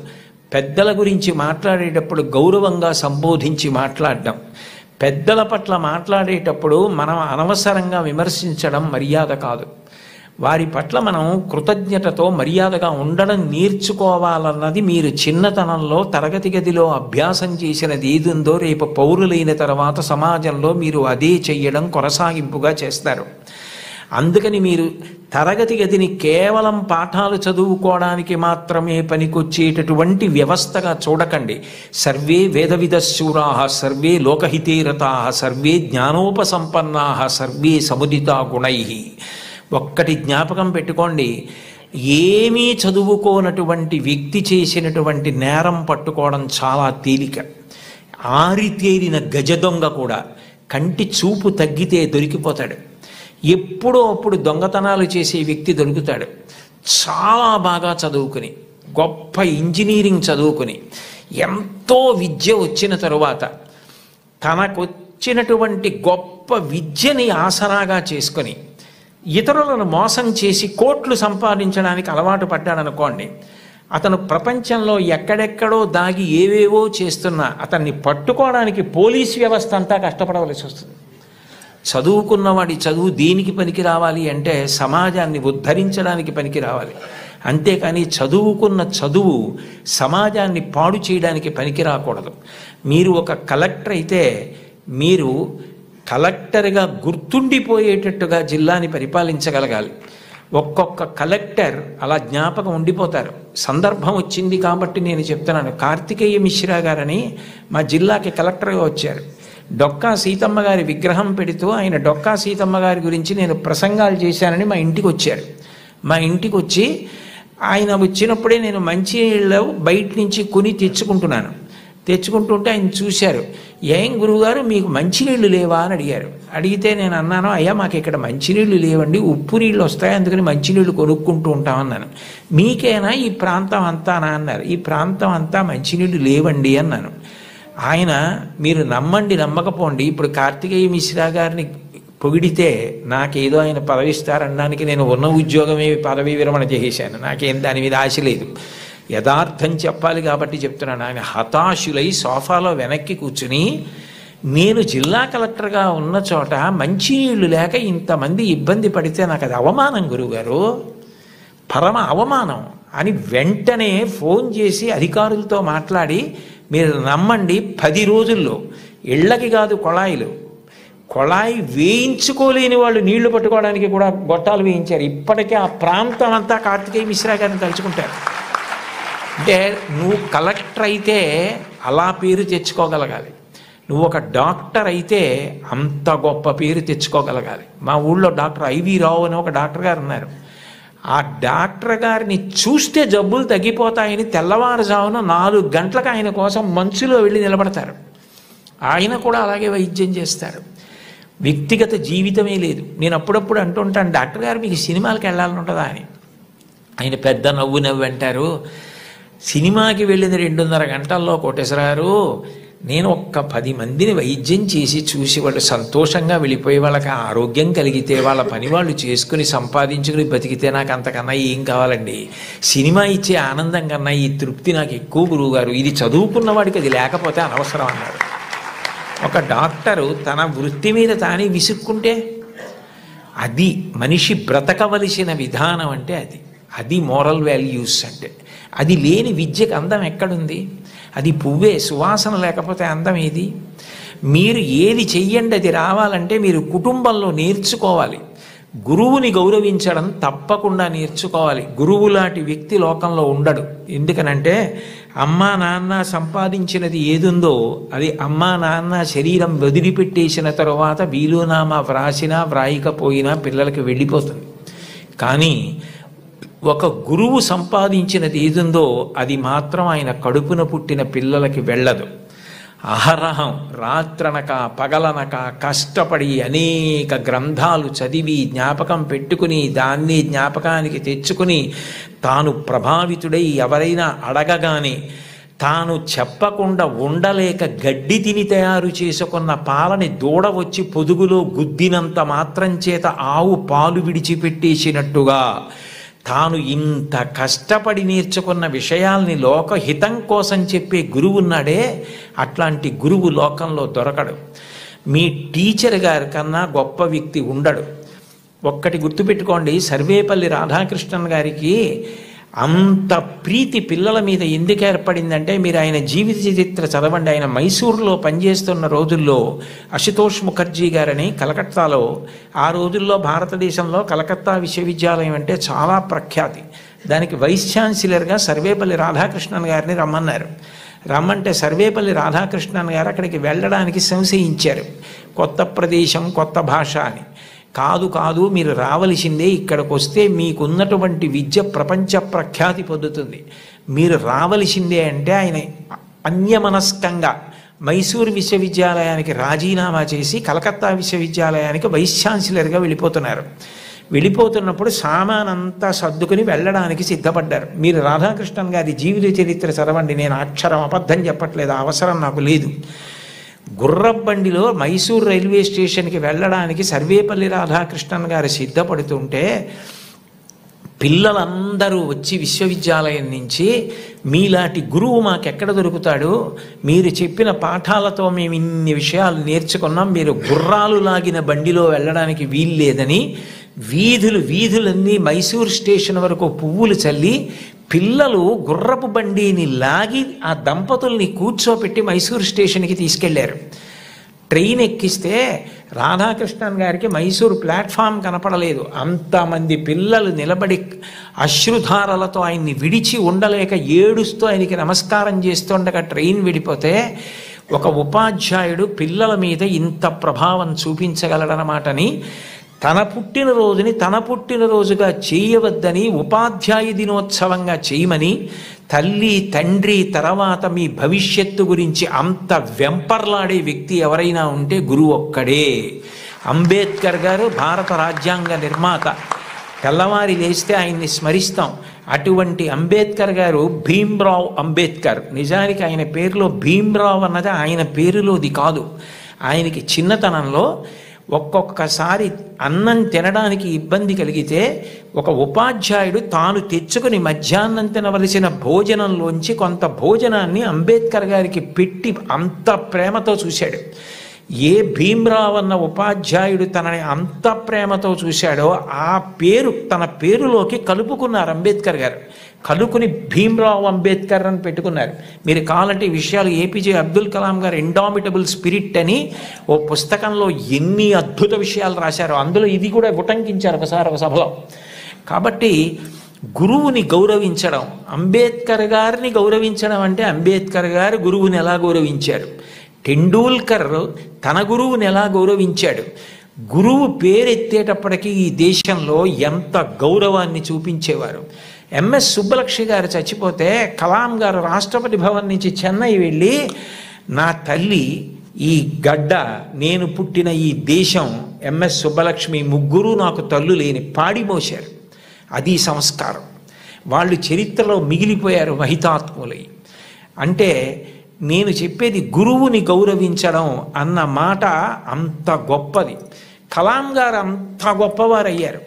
పెద్దల గురించి మాట్లాడేటప్పుడు గౌరవంగా సంబోధించి మాట్లాడడం. పెద్దల పట్ల మాట్లాడేటప్పుడు మనం అనవసరంగా విమర్శించడం మర్యాద కాదు. వారి పట్ల మనం కృతజ్ఞతతో మర్యాదగా ఉండడం నేర్చుకోవాలన్నది మీరు చిన్నతనంలో తరగతి గదిలో అభ్యాసం చేసినది ఏదుందో రేపు పౌరులైన తర్వాత సమాజంలో మీరు అదే చెయ్యడం కొనసాగింపుగా చేస్తారు. అందుకని మీరు తరగతి గదిని కేవలం పాఠాలు చదువుకోవడానికి మాత్రమే పనికొచ్చేటటువంటి వ్యవస్థగా చూడకండి. సర్వే వేదవిదశూరా, సర్వే లోకహితేరతా, సర్వే జ్ఞానోపసంపన్నా, సర్వే సముదితా గుణై. ఒక్కటి జ్ఞాపకం పెట్టుకోండి, ఏమీ చదువుకోనటువంటి వ్యక్తి చేసినటువంటి నేరం పట్టుకోవడం చాలా తేలిక. ఆరితేరిన గజదొంగ కూడా కంటి చూపు తగ్గితే దొరికిపోతాడు. ఎప్పుడో అప్పుడు దొంగతనాలు చేసే వ్యక్తి దొరుకుతాడు. చాలా బాగా చదువుకుని, గొప్ప ఇంజనీరింగ్ చదువుకుని, ఎంతో విద్య వచ్చిన తరువాత తనకొచ్చినటువంటి గొప్ప విద్యని ఆసరాగా చేసుకొని ఇతరులను మోసం చేసి కోట్లు సంపాదించడానికి అలవాటు పడ్డాడనుకోండి, అతను ప్రపంచంలో ఎక్కడెక్కడో దాగి ఏవేవో చేస్తున్నా అతన్ని పట్టుకోవడానికి పోలీస్ వ్యవస్థ అంతా కష్టపడవలసి వస్తుంది. చదువుకున్నవాడి చదువు దేనికి పనికి రావాలి అంటే సమాజాన్ని ఉద్ధరించడానికి పనికి రావాలి. అంతేకాని చదువుకున్న చదువు సమాజాన్ని పాడు చేయడానికి పనికి రాకూడదు. మీరు ఒక కలెక్టర్ అయితే మీరు కలెక్టర్గా గుర్తుండిపోయేటట్టుగా జిల్లాని పరిపాలించగలగాలి. ఒక్కొక్క కలెక్టర్ అలా జ్ఞాపకం ఉండిపోతారు. సందర్భం వచ్చింది కాబట్టి నేను చెప్తున్నాను. కార్తికేయ మిశ్రా గారని మా జిల్లాకి కలెక్టర్గా వచ్చారు. డొక్కా సీతమ్మ గారి విగ్రహం పెడుతూ ఆయన డొక్కా సీతమ్మ గారి గురించి నేను ప్రసంగాలు చేశానని మా ఇంటికి వచ్చారు. మా ఇంటికి వచ్చి ఆయన వచ్చినప్పుడే నేను మంచినీళ్ళు బయట నుంచి కొని తెచ్చుకుంటుంటే ఆయన చూశారు. ఏం గురువుగారు మీకు మంచినీళ్ళు లేవా అని అడిగారు. అడిగితే నేను అన్నాను, అయ్యా మాకు ఇక్కడ మంచినీళ్ళు లేవండి, ఉప్పు నీళ్ళు వస్తాయి, అందుకని మంచినీళ్ళు కొనుక్కుంటూ ఉంటామన్నాను. మీకేనా ఈ ప్రాంతం అంతానా అన్నారు. ఈ ప్రాంతం అంతా మంచినీళ్ళు లేవండి అన్నాను. ఆయన మీరు నమ్మండి నమ్మకపోండి, ఇప్పుడు కార్తికేయ మిశ్రా గారిని పొగిడితే నాకేదో ఆయన పదవి ఇస్తారనడానికి నేను ఉన్న ఉద్యోగమే పదవి విరమణ చేసేసాను. నాకేం దాని మీద ఆశ లేదు. యథార్థం చెప్పాలి కాబట్టి చెప్తున్నాను. ఆయన హతాశులై సోఫాలో వెనక్కి కూర్చుని నేను జిల్లా కలెక్టర్గా ఉన్న చోట మంచినీళ్ళు లేక ఇంతమంది ఇబ్బంది పడితే నాకు అది అవమానం గురువుగారు, పరమ అవమానం అని వెంటనే ఫోన్ చేసి అధికారులతో మాట్లాడి మీరు నమ్మండి 10 రోజుల్లో ఇళ్ళకి కాదు కొళాయి వేయించుకోలేని వాళ్ళు నీళ్లు పట్టుకోవడానికి కూడా గొట్టాలు వేయించారు. ఇప్పటికే ఆ ప్రాంతం అంతా కార్తికేయ మిశ్రా గారిని తలుచుకుంటారు. అంటే నువ్వు కలెక్టర్ అయితే అలా పేరు తెచ్చుకోగలగాలి, నువ్వు ఒక డాక్టర్ అయితే అంత గొప్ప పేరు తెచ్చుకోగలగాలి. మా ఊళ్ళో డాక్టర్ ఐవి రావు అని ఒక డాక్టర్ గారు ఉన్నారు. ఆ డాక్టర్ గారిని చూస్తే జబ్బులు తగ్గిపోతాయని తెల్లవారుజామున 4 గంటలకు ఆయన కోసం మంచులో వెళ్ళి నిలబడతారు. ఆయన కూడా అలాగే వైద్యం చేస్తారు. వ్యక్తిగత జీవితమే లేదు. నేను అప్పుడప్పుడు అంటుంటాను, డాక్టర్ గారు మీకు సినిమాలకు వెళ్ళాలని ఉంటుందా అని. ఆయన పెద్ద నవ్వు అంటారు, సినిమాకి వెళ్ళిన 2.5 గంటల్లో కోటేశ్వరారు నేను ఒక్క 10 మందిని వైద్యం చేసి చూసి వాళ్ళు సంతోషంగా వెళ్ళిపోయి వాళ్ళకి ఆరోగ్యం కలిగితే వాళ్ళ పని వాళ్ళు చేసుకుని సంపాదించుకుని బతికితే నాకు అంతకన్నా ఏం కావాలండి. సినిమా ఇచ్చే ఆనందం కన్నా ఈ తృప్తి నాకు ఎక్కువ గురువుగారు. ఇది చదువుకున్న వాడికి అది లేకపోతే అనవసరం అన్నారు. ఒక డాక్టరు తన వృత్తి మీద తానే విసుక్కుంటే అది మనిషి బ్రతకవలసిన విధానం అంటే అది మోరల్ వాల్యూస్ అంటే. అది లేని విద్యకు అందం ఎక్కడుంది? అది పువ్వే, సువాసన లేకపోతే అందం ఏది? మీరు ఏది చెయ్యండి అది రావాలంటే మీరు కుటుంబంలో నేర్చుకోవాలి. గురువుని గౌరవించడం తప్పకుండా నేర్చుకోవాలి. గురువు లాంటి వ్యక్తి లోకంలో ఉండడు. ఎందుకనంటే అమ్మా నాన్న సంపాదించినది ఏదుందో అది అమ్మా నాన్న శరీరం వదిలిపెట్టేసిన తరువాత వీలునామా వ్రాసినా వ్రాయకపోయినా పిల్లలకి వెళ్ళిపోతుంది. కానీ ఒక గురువు సంపాదించినది ఏదుందో అది మాత్రం ఆయన కడుపున పుట్టిన పిల్లలకి వెళ్ళదు. అహరహం రాత్రనక పగలనక కష్టపడి అనేక గ్రంథాలు చదివి జ్ఞాపకం పెట్టుకుని దాన్ని జ్ఞాపకానికి తెచ్చుకుని తాను ప్రభావితుడై ఎవరైనా అడగగానే తాను చెప్పకుండా ఉండలేక గడ్డి తిని తయారు చేసుకున్న పాలని దూడ వచ్చి పొదుగులో గుద్దినంత మాత్రం చేత ఆవు పాలు విడిచిపెట్టేసినట్టుగా తాను ఇంత కష్టపడి నేర్చుకున్న విషయాల్ని లోకహితం కోసం చెప్పే గురువు ఉన్నాడే, అట్లాంటి గురువు లోకంలో దొరకడు. మీ టీచర్ గారి కన్నా గొప్ప వ్యక్తి ఉండడు. ఒక్కటి గుర్తుపెట్టుకోండి, సర్వేపల్లి రాధాకృష్ణన్ గారికి అంత ప్రీతి పిల్లల మీద ఎందుకు ఏర్పడిందంటే మీరు ఆయన జీవిత చరిత్ర చదవండి. ఆయన మైసూరులో పనిచేస్తున్న రోజుల్లో అశుతోష్ ముఖర్జీ గారని కలకత్తాలో, ఆ రోజుల్లో భారతదేశంలో కలకత్తా విశ్వవిద్యాలయం అంటే చాలా ప్రఖ్యాతి. దానికి వైస్ ఛాన్సలర్గా సర్వేపల్లి రాధాకృష్ణన్ గారిని రమ్మంటే సర్వేపల్లి రాధాకృష్ణన్ గారు అక్కడికి వెళ్ళడానికి సంశయించారు. కొత్త ప్రదేశం, కొత్త భాష అని. కాదు మీరు రావలసిందే, ఇక్కడికి వస్తే మీకున్నటువంటి విద్య ప్రపంచ ప్రఖ్యాతి పొందుతుంది, మీరు రావలసిందే అంటే ఆయన అన్యమనస్కంగా మైసూరు విశ్వవిద్యాలయానికి రాజీనామా చేసి కలకత్తా విశ్వవిద్యాలయానికి వైస్ ఛాన్సలర్గా వెళ్ళిపోతున్నప్పుడు సామానంతా సర్దుకుని వెళ్ళడానికి సిద్ధపడ్డారు. మీరు రాధాకృష్ణన్ గారి జీవిత చరిత్ర చదవండి. నేను అక్షరం అబద్ధం చెప్పట్లేదు, అవసరం నాకు లేదు. గుర్రబండిలో మైసూర్ రైల్వే స్టేషన్కి వెళ్ళడానికి సర్వేపల్లి రాధాకృష్ణన్ గారు సిద్ధపడుతుంటే పిల్లలందరూ వచ్చి విశ్వవిద్యాలయం నుంచి మీలాంటి గురువు మాకెక్కడ దొరుకుతాడు, మీరు చెప్పిన పాఠాలతో మేము ఇన్ని విషయాలు నేర్చుకున్నాం, మీరు గుర్రాలు లాగిన బండిలో వెళ్ళడానికి వీల్లేదని వీధులన్నీ మైసూర్ స్టేషన్ వరకు పువ్వులు చల్లి పిల్లలు గుర్రపు బండిని లాగి ఆ దంపతుల్ని కూర్చోపెట్టి మైసూర్ స్టేషన్కి తీసుకెళ్లారు. ట్రైన్ ఎక్కిస్తే రాధాకృష్ణన్ గారికి మైసూరు ప్లాట్ఫామ్ కనపడలేదు. అంతమంది పిల్లలు నిలబడి అశ్రుధారలతో ఆయన్ని విడిచి ఉండలేక ఏడుస్తూ ఆయనకి నమస్కారం చేస్తుండగా ట్రైన్ విడిపోతే ఒక ఉపాధ్యాయుడు పిల్లల మీద ఇంత ప్రభావం చూపించగలడనమాటని, తన పుట్టినరోజుగా చేయవద్దని ఉపాధ్యాయ దినోత్సవంగా చేయమని, తల్లి తండ్రి తర్వాత మీ భవిష్యత్తు గురించి అంత వెంపర్లాడే వ్యక్తి ఎవరైనా ఉంటే గురువు ఒక్కడే. అంబేద్కర్ గారు భారత రాజ్యాంగ నిర్మాత. తెల్లవారి లేస్తే ఆయన్ని స్మరిస్తాం. అటువంటి అంబేద్కర్ గారు భీమ్రావ్ అంబేద్కర్. నిజానికి ఆయన పేరులో భీమ్రావ్ అన్నది ఆయన పేరులోది కాదు. ఆయనకి చిన్నతనంలో ఒక్కొక్కసారి అన్నం తినడానికి ఇబ్బంది కలిగితే ఒక ఉపాధ్యాయుడు తాను తెచ్చుకుని మధ్యాహ్నం తినవలసిన భోజనంలోంచి కొంత భోజనాన్ని అంబేద్కర్ గారికి పెట్టి అంత ప్రేమతో చూశాడు. ఏ భీమ్రావ్ అన్న ఉపాధ్యాయుడు తనని అంత ప్రేమతో చూశాడో ఆ పేరు తన పేరులోకి కలుపుకున్నారు అంబేద్కర్ గారు. కలుపుకుని భీమ్రావ్ అంబేద్కర్ అని పెట్టుకున్నారు. మీరు కావాలంటే ఈ విషయాలు ఏపీజే అబ్దుల్ కలాం గారు ఇండామిటబుల్ స్పిరిట్ అని ఓ పుస్తకంలో ఎన్ని అద్భుత విషయాలు రాశారో అందులో ఇది కూడా ఉటంకించారు ఒకసారి ఒక సభలో. కాబట్టి గురువుని గౌరవించడం, అంబేద్కర్ గారిని గౌరవించడం అంటే అంబేద్కర్ గారు గురువుని ఎలా గౌరవించారు, టెండూల్కర్ తన గురువుని ఎలా గౌరవించాడు, గురువు పేరెత్తేటప్పటికీ ఈ దేశంలో ఎంత గౌరవాన్ని చూపించేవారు. ఎంఎస్ సుబ్బలక్ష్మి గారు చచ్చిపోతే కలాం గారు రాష్ట్రపతి భవన్ నుంచి చెన్నై వెళ్ళి, నా తల్లి, ఈ గడ్డ, నేను పుట్టిన ఈ దేశం, ఎంఎస్ సుబ్బలక్ష్మి ముగ్గురు నాకు తల్లు లేని పాడి మోశారు. అది సంస్కారం. వాళ్ళు చరిత్రలో మిగిలిపోయారు మహితాత్ములై. అంటే నేను చెప్పేది గురువుని గౌరవించడం అన్న మాట అంత గొప్పది. కలాం గారు అంత గొప్పవారయ్యారు.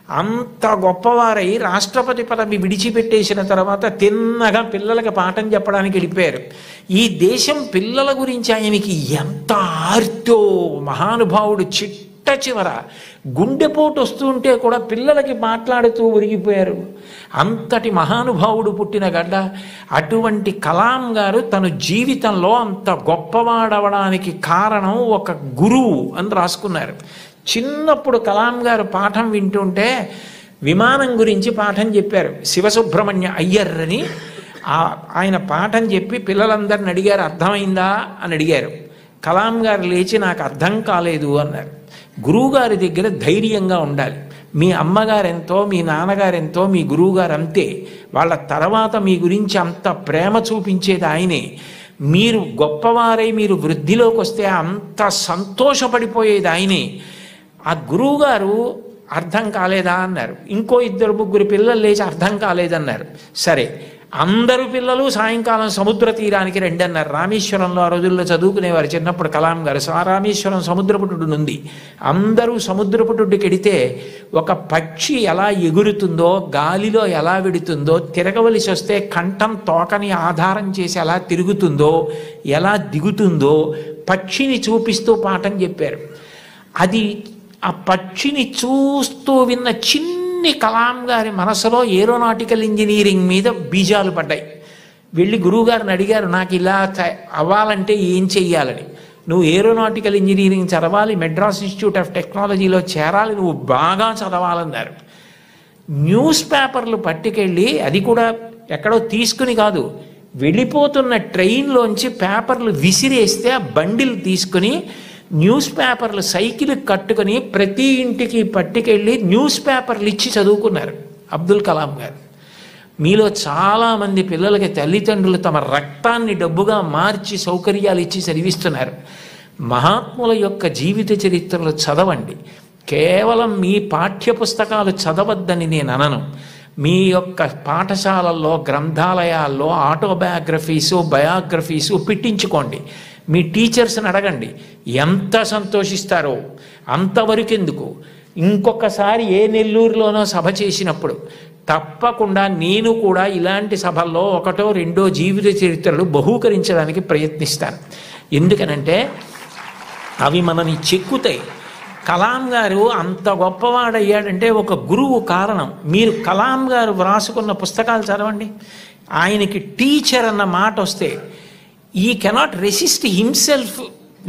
అంత గొప్పవారై రాష్ట్రపతి పదవి విడిచిపెట్టేసిన తర్వాత తిన్నగా పిల్లలకి పాఠం చెప్పడానికి వెళ్ళిపోయారు. ఈ దేశం పిల్లల గురించి ఆయనకి ఎంత ఆర్తో, మహానుభావుడు చిట్ట చివర గుండెపోటు వస్తుంటే కూడా పిల్లలకి మాట్లాడుతూ ఒరిగిపోయారు. అంతటి మహానుభావుడు పుట్టిన గడ్డ. అటువంటి కలాం గారు తన జీవితంలో అంత గొప్పవాడవడానికి కారణం ఒక గురువు అని రాసుకున్నారు. చిన్నప్పుడు కలాం గారు పాఠం వింటుంటే విమానం గురించి పాఠం చెప్పారు. శివసుబ్రహ్మణ్య అయ్యర్ అని ఆయన పాఠం చెప్పి పిల్లలందరిని అడిగారు, అర్థమైందా అని అడిగారు. కలాం గారు లేచి నాకు అర్థం కాలేదు అన్నారు. గురువుగారి దగ్గర ధైర్యంగా ఉండాలి. మీ అమ్మగారెంతో, మీ నాన్నగారెంతో, మీ గురువుగారు అంతే. వాళ్ళ తర్వాత మీ గురించి అంత ప్రేమ చూపించేది ఆయనే. మీరు గొప్పవారై మీరు వృద్ధిలోకి వస్తే అంత సంతోషపడిపోయేది ఆయనే. ఆ గురువుగారు అర్థం కాలేదా అన్నారు. ఇంకో 2-3 పిల్లలు లేచి అర్థం కాలేదన్నారు. సరే, అందరు పిల్లలు సాయంకాలం సముద్ర తీరానికి రండి అన్నారు. రామేశ్వరంలో ఆ రోజుల్లో చదువుకునేవారు చిన్నప్పుడు కలాం గారు. రామేశ్వరం సముద్రపుటుడు ఉంది. అందరూ సముద్రపుటుడికి ఎడితే ఒక పక్షి ఎలా ఎగురుతుందో, గాలిలో ఎలా వెడుతుందో, తిరగవలసి వస్తే కంఠం తోకని ఆధారం చేసి ఎలా తిరుగుతుందో, ఎలా దిగుతుందో పక్షిని చూపిస్తూ పాఠం చెప్పారు. అది ఆ పక్షిని చూస్తూ విన్న చిన్ని కలాం గారి మనసులో ఏరోనాటికల్ ఇంజనీరింగ్ మీద బీజాలు పడ్డాయి. వెళ్ళి గురువుగారిని అడిగారు, నాకు ఇలా అవ్వాలంటే ఏం చెయ్యాలని. నువ్వు ఏరోనాటికల్ ఇంజనీరింగ్ చదవాలి, మెడ్రాస్ ఇన్స్టిట్యూట్ ఆఫ్ టెక్నాలజీలో చేరాలి, నువ్వు బాగా చదవాలన్నారు. న్యూస్ పేపర్లు పట్టుకెళ్ళి, అది కూడా ఎక్కడో తీసుకుని కాదు, వెళ్ళిపోతున్న ట్రైన్లోంచి పేపర్లు విసిరేస్తే ఆ బండిల్ తీసుకుని న్యూస్ పేపర్లు సైకిల్ కట్టుకుని ప్రతి ఇంటికి పట్టుకెళ్ళి న్యూస్ పేపర్లు ఇచ్చి చదువుకున్నారు అబ్దుల్ కలాం గారు. మీలో చాలామంది పిల్లలకి తల్లిదండ్రులు తమ రక్తాన్ని డబ్బుగా మార్చి సౌకర్యాలు ఇచ్చి చదివిస్తున్నారు. మహాత్ముల యొక్క జీవిత చరిత్రలు చదవండి. కేవలం మీ పాఠ్యపుస్తకాలు చదవద్దని నేను అనను. మీ యొక్క పాఠశాలల్లో, గ్రంథాలయాల్లో ఆటోబయోగ్రఫీసు, బయోగ్రఫీసు పెట్టించుకోండి. మీ టీచర్స్ని అడగండి, ఎంత సంతోషిస్తారో. అంతవరకు ఎందుకు, ఇంకొకసారి ఏ నెల్లూరులోనో సభ చేసినప్పుడు తప్పకుండా నేను కూడా ఇలాంటి సభల్లో 1-2 జీవిత చరిత్రలు బహూకరించడానికి ప్రయత్నిస్తాను. ఎందుకనంటే అవి మనని చెక్కుతాయి. కలాం గారు అంత గొప్పవాడయ్యాడంటే ఒక గురువు కారణం. మీరు కలాం గారు వ్రాసుకున్న పుస్తకాలు చదవండి. ఆయనకి టీచర్ అన్న మాట వస్తే ఈ cannot resist himself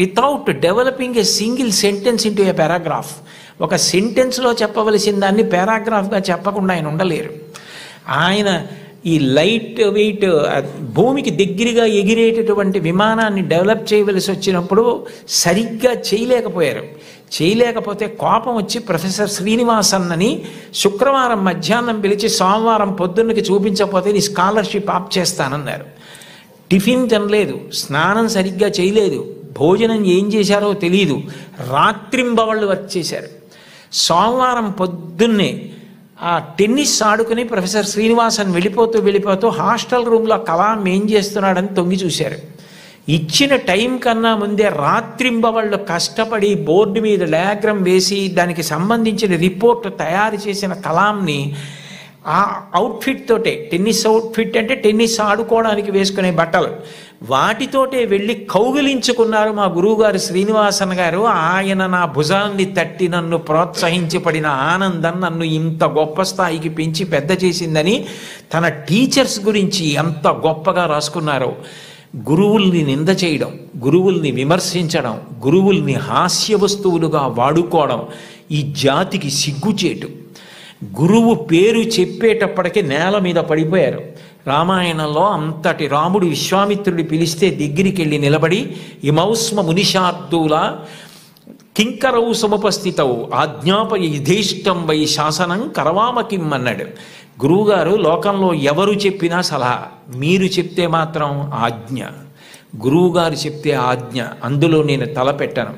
without developing a single sentence into A paragraph. ఒక సెంటెన్స్లో చెప్పవలసిన దాన్ని పారాగ్రాఫ్గా చెప్పకుండా ఆయన ఉండలేరు. ఆయన ఈ లైట్ వెయిట్ భూమికి దగ్గరగా ఎగిరేటటువంటి విమానాన్ని డెవలప్ చేయవలసి వచ్చినప్పుడు సరిగ్గా చేయలేకపోతే కోపం వచ్చి ప్రొఫెసర్ శ్రీనివాసన్ అని శుక్రవారం మధ్యాహ్నం పిలిచి సోమవారం పొద్దున్నకి చూపించకపోతే నీ స్కాలర్షిప్ ఆప్ చేస్తానన్నారు. టిఫిన్ తినలేదు, స్నానం సరిగ్గా చేయలేదు, భోజనం ఏం చేశారో తెలియదు, రాత్రింబవళ్ళు వర్క్ చేశారు. సోమవారం పొద్దున్నే ఆ టెన్నిస్ ఆడుకుని ప్రొఫెసర్ శ్రీనివాసన్ వెళ్ళిపోతూ హాస్టల్ రూమ్లో కలాం ఏం చేస్తున్నాడని తొంగి చూశారు. ఇచ్చిన టైం కన్నా ముందే రాత్రింబవళ్ళు కష్టపడి బోర్డు మీద డయాగ్రామ్ వేసి దానికి సంబంధించిన రిపోర్ట్ తయారు చేసిన కలాంని ఆ అవుట్ఫిట్ తోటే, టెన్నిస్ అవుట్ఫిట్ అంటే టెన్నిస్ ఆడుకోవడానికి వేసుకునే బట్టలు, వాటితోటే వెళ్ళి కౌగిలించుకున్నారు మా గురువుగారు శ్రీనివాసన్ గారు. ఆయన నా భుజాన్ని తట్టి నన్ను ప్రోత్సహించి పడిన ఆనందం నన్ను ఇంత గొప్ప స్థాయికి పెంచి పెద్ద చేసిందని తన టీచర్స్ గురించి ఎంత గొప్పగా రాసుకున్నారో. గురువుల్ని నింద చేయడం, గురువుల్ని విమర్శించడం, గురువుల్ని హాస్య వస్తువులుగా వాడుకోవడం ఈ జాతికి సిగ్గుచేటు. గురువు పేరు చెప్పేటప్పటికీ నేల మీద పడిపోయారు. రామాయణంలో అంతటి రాముడు విశ్వామిత్రుడి పిలిస్తే దగ్గరికి వెళ్ళి నిలబడి ఇమౌస్మ మునిషార్దూల కింకరౌ సముపస్థితవు ఆజ్ఞాపయ యుధిష్టం వై శాసనం కరవామకిం అన్నాడు. గురువుగారు లోకంలో ఎవరు చెప్పినా సలహా, మీరు చెప్తే మాత్రం ఆజ్ఞ. గురువుగారు చెప్తే ఆజ్ఞ, అందులో నేను తలపెట్టను.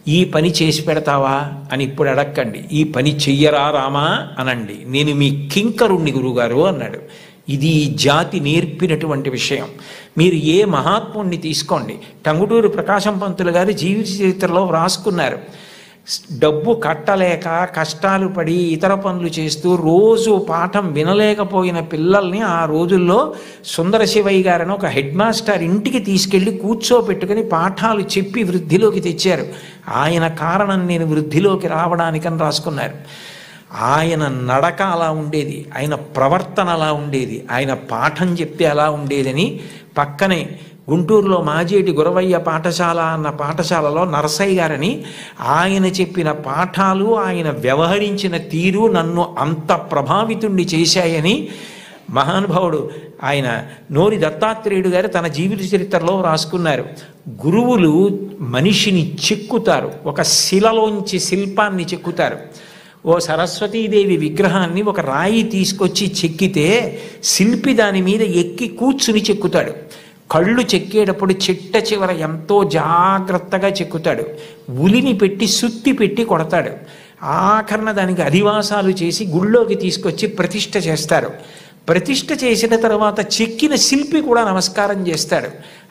ఈ పని చేసి పెడతావా అని ఇప్పుడు అడక్కండి, ఈ పని చెయ్యరా రామా అనండి, నేను మీ కింకరుణ్ణి గురువుగారు అన్నాడు. ఇది ఈ జాతి నేర్పినటువంటి విషయం. మీరు ఏ మహాత్ముణ్ణి తీసుకోండి, టంగుటూరి ప్రకాశం పంతులు గారు జీవిత చరిత్రలో వ్రాసుకున్నారు. డబ్బు కట్టలేక కష్టాలు పడి ఇతర పనులు చేస్తూ రోజు పాఠం వినలేకపోయిన పిల్లల్ని ఆ రోజుల్లో సుందర శివయ్య గారని ఒక హెడ్ మాస్టర్ ఇంటికి తీసుకెళ్ళి కూర్చోపెట్టుకుని పాఠాలు చెప్పి వృద్ధిలోకి తెచ్చారు. ఆయన కారణం నేను వృద్ధిలోకి రావడానికని రాసుకున్నారు. ఆయన నడక అలా ఉండేది, ఆయన ప్రవర్తన అలా ఉండేది, ఆయన పాఠం చెప్తే అలా ఉండేదని పక్కనే గుంటూరులో మాజేటి గురవయ్య పాఠశాల అన్న పాఠశాలలో నరసయ్య గారని ఆయన చెప్పిన పాఠాలు, ఆయన వ్యవహరించిన తీరు నన్ను అంత ప్రభావితుణ్ణి చేశాయని మహానుభావుడు ఆయన నోరి దత్తాత్రేయుడు గారు తన జీవిత చరిత్రలో రాసుకున్నారు. గురువులు మనిషిని చెక్కుతారు, ఒక శిలలోంచి శిల్పాన్ని చెక్కుతారు. ఓ సరస్వతీదేవి విగ్రహాన్ని ఒక రాయి తీసుకొచ్చి చెక్కితే శిల్పి దాని మీద ఎక్కి కూర్చుని చెక్కుతాడు. కళ్ళు చెక్కేటప్పుడు చిట్ట చివర ఎంతో జాగ్రత్తగా చెక్కుతాడు. ఉలిని పెట్టి సుత్తి పెట్టి కొడతాడు. ఆఖరణ దానికి అధివాసాలు చేసి గుళ్ళోకి తీసుకొచ్చి ప్రతిష్ఠ చేస్తారు. ప్రతిష్ఠ చేసిన తర్వాత చెక్కిన శిల్పి కూడా నమస్కారం చేస్తాడు.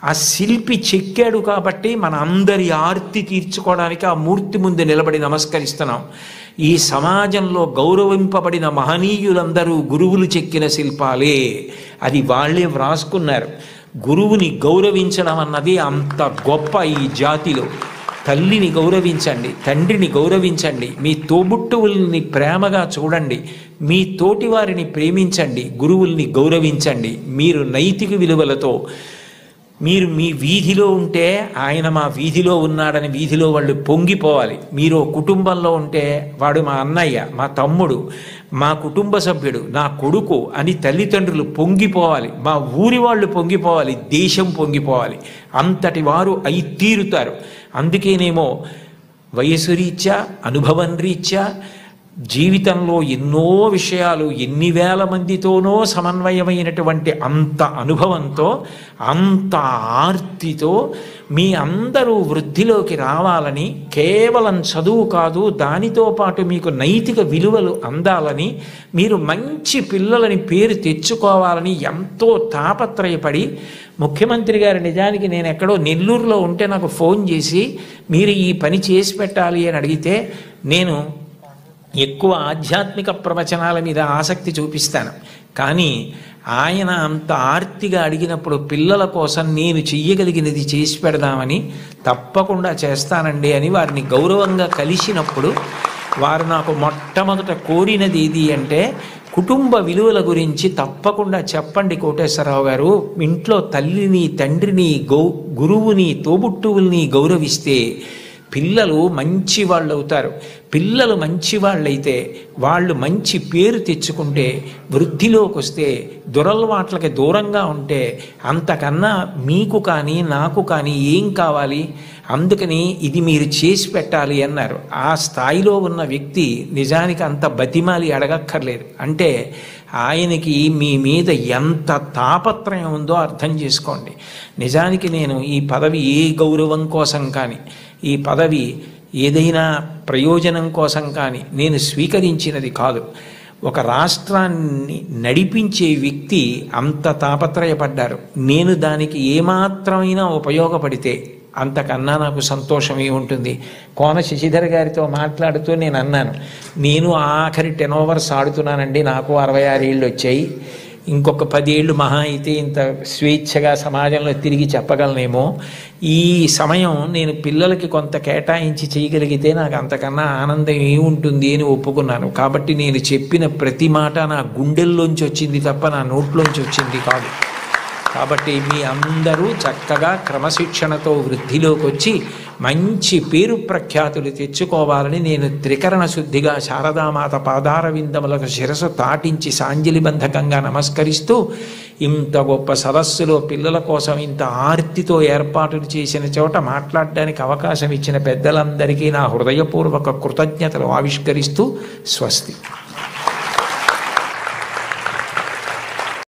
ఆ శిల్పి చెక్కాడు కాబట్టి మన అందరి ఆర్తి తీర్చుకోవడానికి ఆ మూర్తి ముందు నిలబడి నమస్కరిస్తున్నాం. ఈ సమాజంలో గౌరవింపబడిన మహనీయులందరూ గురువులు చెక్కిన శిల్పాలే, అది వాళ్ళే వ్రాసుకున్నారు. గురువుని గౌరవించడం అన్నది అంత గొప్ప ఈ జాతిలో. తల్లిని గౌరవించండి, తండ్రిని గౌరవించండి, మీ తోబుట్టువుల్ని ప్రేమగా చూడండి, మీ తోటివారిని ప్రేమించండి, గురువుల్ని గౌరవించండి. మీరు నైతిక విలువలతో మీరు మీ వీధిలో ఉంటే ఆయన మా వీధిలో ఉన్నాడని వీధిలో వాళ్ళు పొంగిపోవాలి. మీరు కుటుంబంలో ఉంటే వాడు మా అన్నయ్య, మా తమ్ముడు, మా కుటుంబ సభ్యుడు, నా కొడుకు అని తల్లిదండ్రులు పొంగిపోవాలి. మా ఊరి వాళ్ళు పొంగిపోవాలి, దేశం పొంగిపోవాలి. అంతటి వారు అయి తీరుతారు. అందుకేనేమో వయసు రీత్యా, అనుభవం రీత్యా జీవితంలో ఎన్నో విషయాలు ఎన్ని వేల మందితోనో సమన్వయమైనటువంటి అంత అనుభవంతో, అంత ఆర్తితో మీ అందరూ వృద్ధిలోకి రావాలని, కేవలం చదువు కాదు దానితో పాటు మీకు నైతిక విలువలు అందాలని, మీరు మంచి పిల్లలని పేరు తెచ్చుకోవాలని ఎంతో తాపత్రయపడి ముఖ్యమంత్రి గారు నిజానికి నేను ఎక్కడో నెల్లూరులో ఉంటే నాకు ఫోన్ చేసి మీరు ఈ పని చేసి పెట్టాలి అని అడిగితే నేను ఎక్కువ ఆధ్యాత్మిక ప్రవచనాల మీద ఆసక్తి చూపిస్తాను. కానీ ఆయన అంత ఆర్తిగా అడిగినప్పుడు పిల్లల కోసం నేను చెయ్యగలిగినది చేసి పెడదామని తప్పకుండా చేస్తానండి అని వారిని గౌరవంగా కలిసినప్పుడు వారు నాకు మొట్టమొదట కోరినది ఏది అంటే, కుటుంబ విలువల గురించి తప్పకుండా చెప్పండి కోటేశ్వరరావు గారు. ఇంట్లో తల్లిని, తండ్రిని, గురువుని, తోబుట్టువుల్ని గౌరవిస్తే పిల్లలు మంచి వాళ్ళు అవుతారు. పిల్లలు మంచి వాళ్ళైతే వాళ్ళు మంచి పేరు తెచ్చుకుంటే, వృద్ధిలోకి వస్తే, దురలవాట్లకి దూరంగా ఉంటే అంతకన్నా మీకు కానీ నాకు కానీ ఏం కావాలి? అందుకని ఇది మీరు చేసి పెట్టాలి అన్నారు. ఆ స్థాయిలో ఉన్న వ్యక్తి నిజానికి అంత బతిమాలి అడగక్కర్లేదు. అంటే ఆయనకి మీ మీద ఎంత తాపత్రయం ఉందో అర్థం చేసుకోండి. నిజానికి నేను ఈ పదవి ఏ గౌరవం కోసం కానీ, ఈ పదవి ఏదైనా ప్రయోజనం కోసం కానీ నేను స్వీకరించినది కాదు. ఒక రాష్ట్రాన్ని నడిపించే వ్యక్తి అంత తాపత్రయపడ్డారు. నేను దానికి ఏమాత్రమైనా ఉపయోగపడితే అంతకన్నా నాకు సంతోషమే ఉంటుంది. కోన శశిధర్ గారితో మాట్లాడుతూ నేను అన్నాను, నేను ఆఖరి 10 ఓవర్స్ ఆడుతున్నానండి, నాకు 66 ఏళ్ళు వచ్చాయి, ఇంకొక 10 ఏళ్ళు మహా అయితే ఇంత స్వేచ్ఛగా సమాజంలో తిరిగి చెప్పగలనేమో. ఈ సమయం నేను పిల్లలకి కొంత కేటాయించి చేయగలిగితే నాకు అంతకన్నా ఆనందం ఏముంటుంది అని ఒప్పుకున్నాను. కాబట్టి నేను చెప్పిన ప్రతి మాట నా గుండెల్లోంచి వచ్చింది తప్ప నా నోట్లోంచి వచ్చింది కాదు. కాబట్టి మీ అందరూ చక్కగా క్రమశిక్షణతో వృద్ధిలోకి వచ్చి మంచి పేరు ప్రఖ్యాతులు తెచ్చుకోవాలని నేను త్రికరణ శుద్ధిగా శారదామాత పాదార విందములకు శిరసు తాటించి సాంజలిబంధకంగా నమస్కరిస్తూ, ఇంత గొప్ప సదస్సులో పిల్లల కోసం ఇంత ఆర్తితో ఏర్పాటులు చేసిన చోట మాట్లాడడానికి అవకాశం ఇచ్చిన పెద్దలందరికీ నా హృదయపూర్వక కృతజ్ఞతలు ఆవిష్కరిస్తూ స్వస్తి.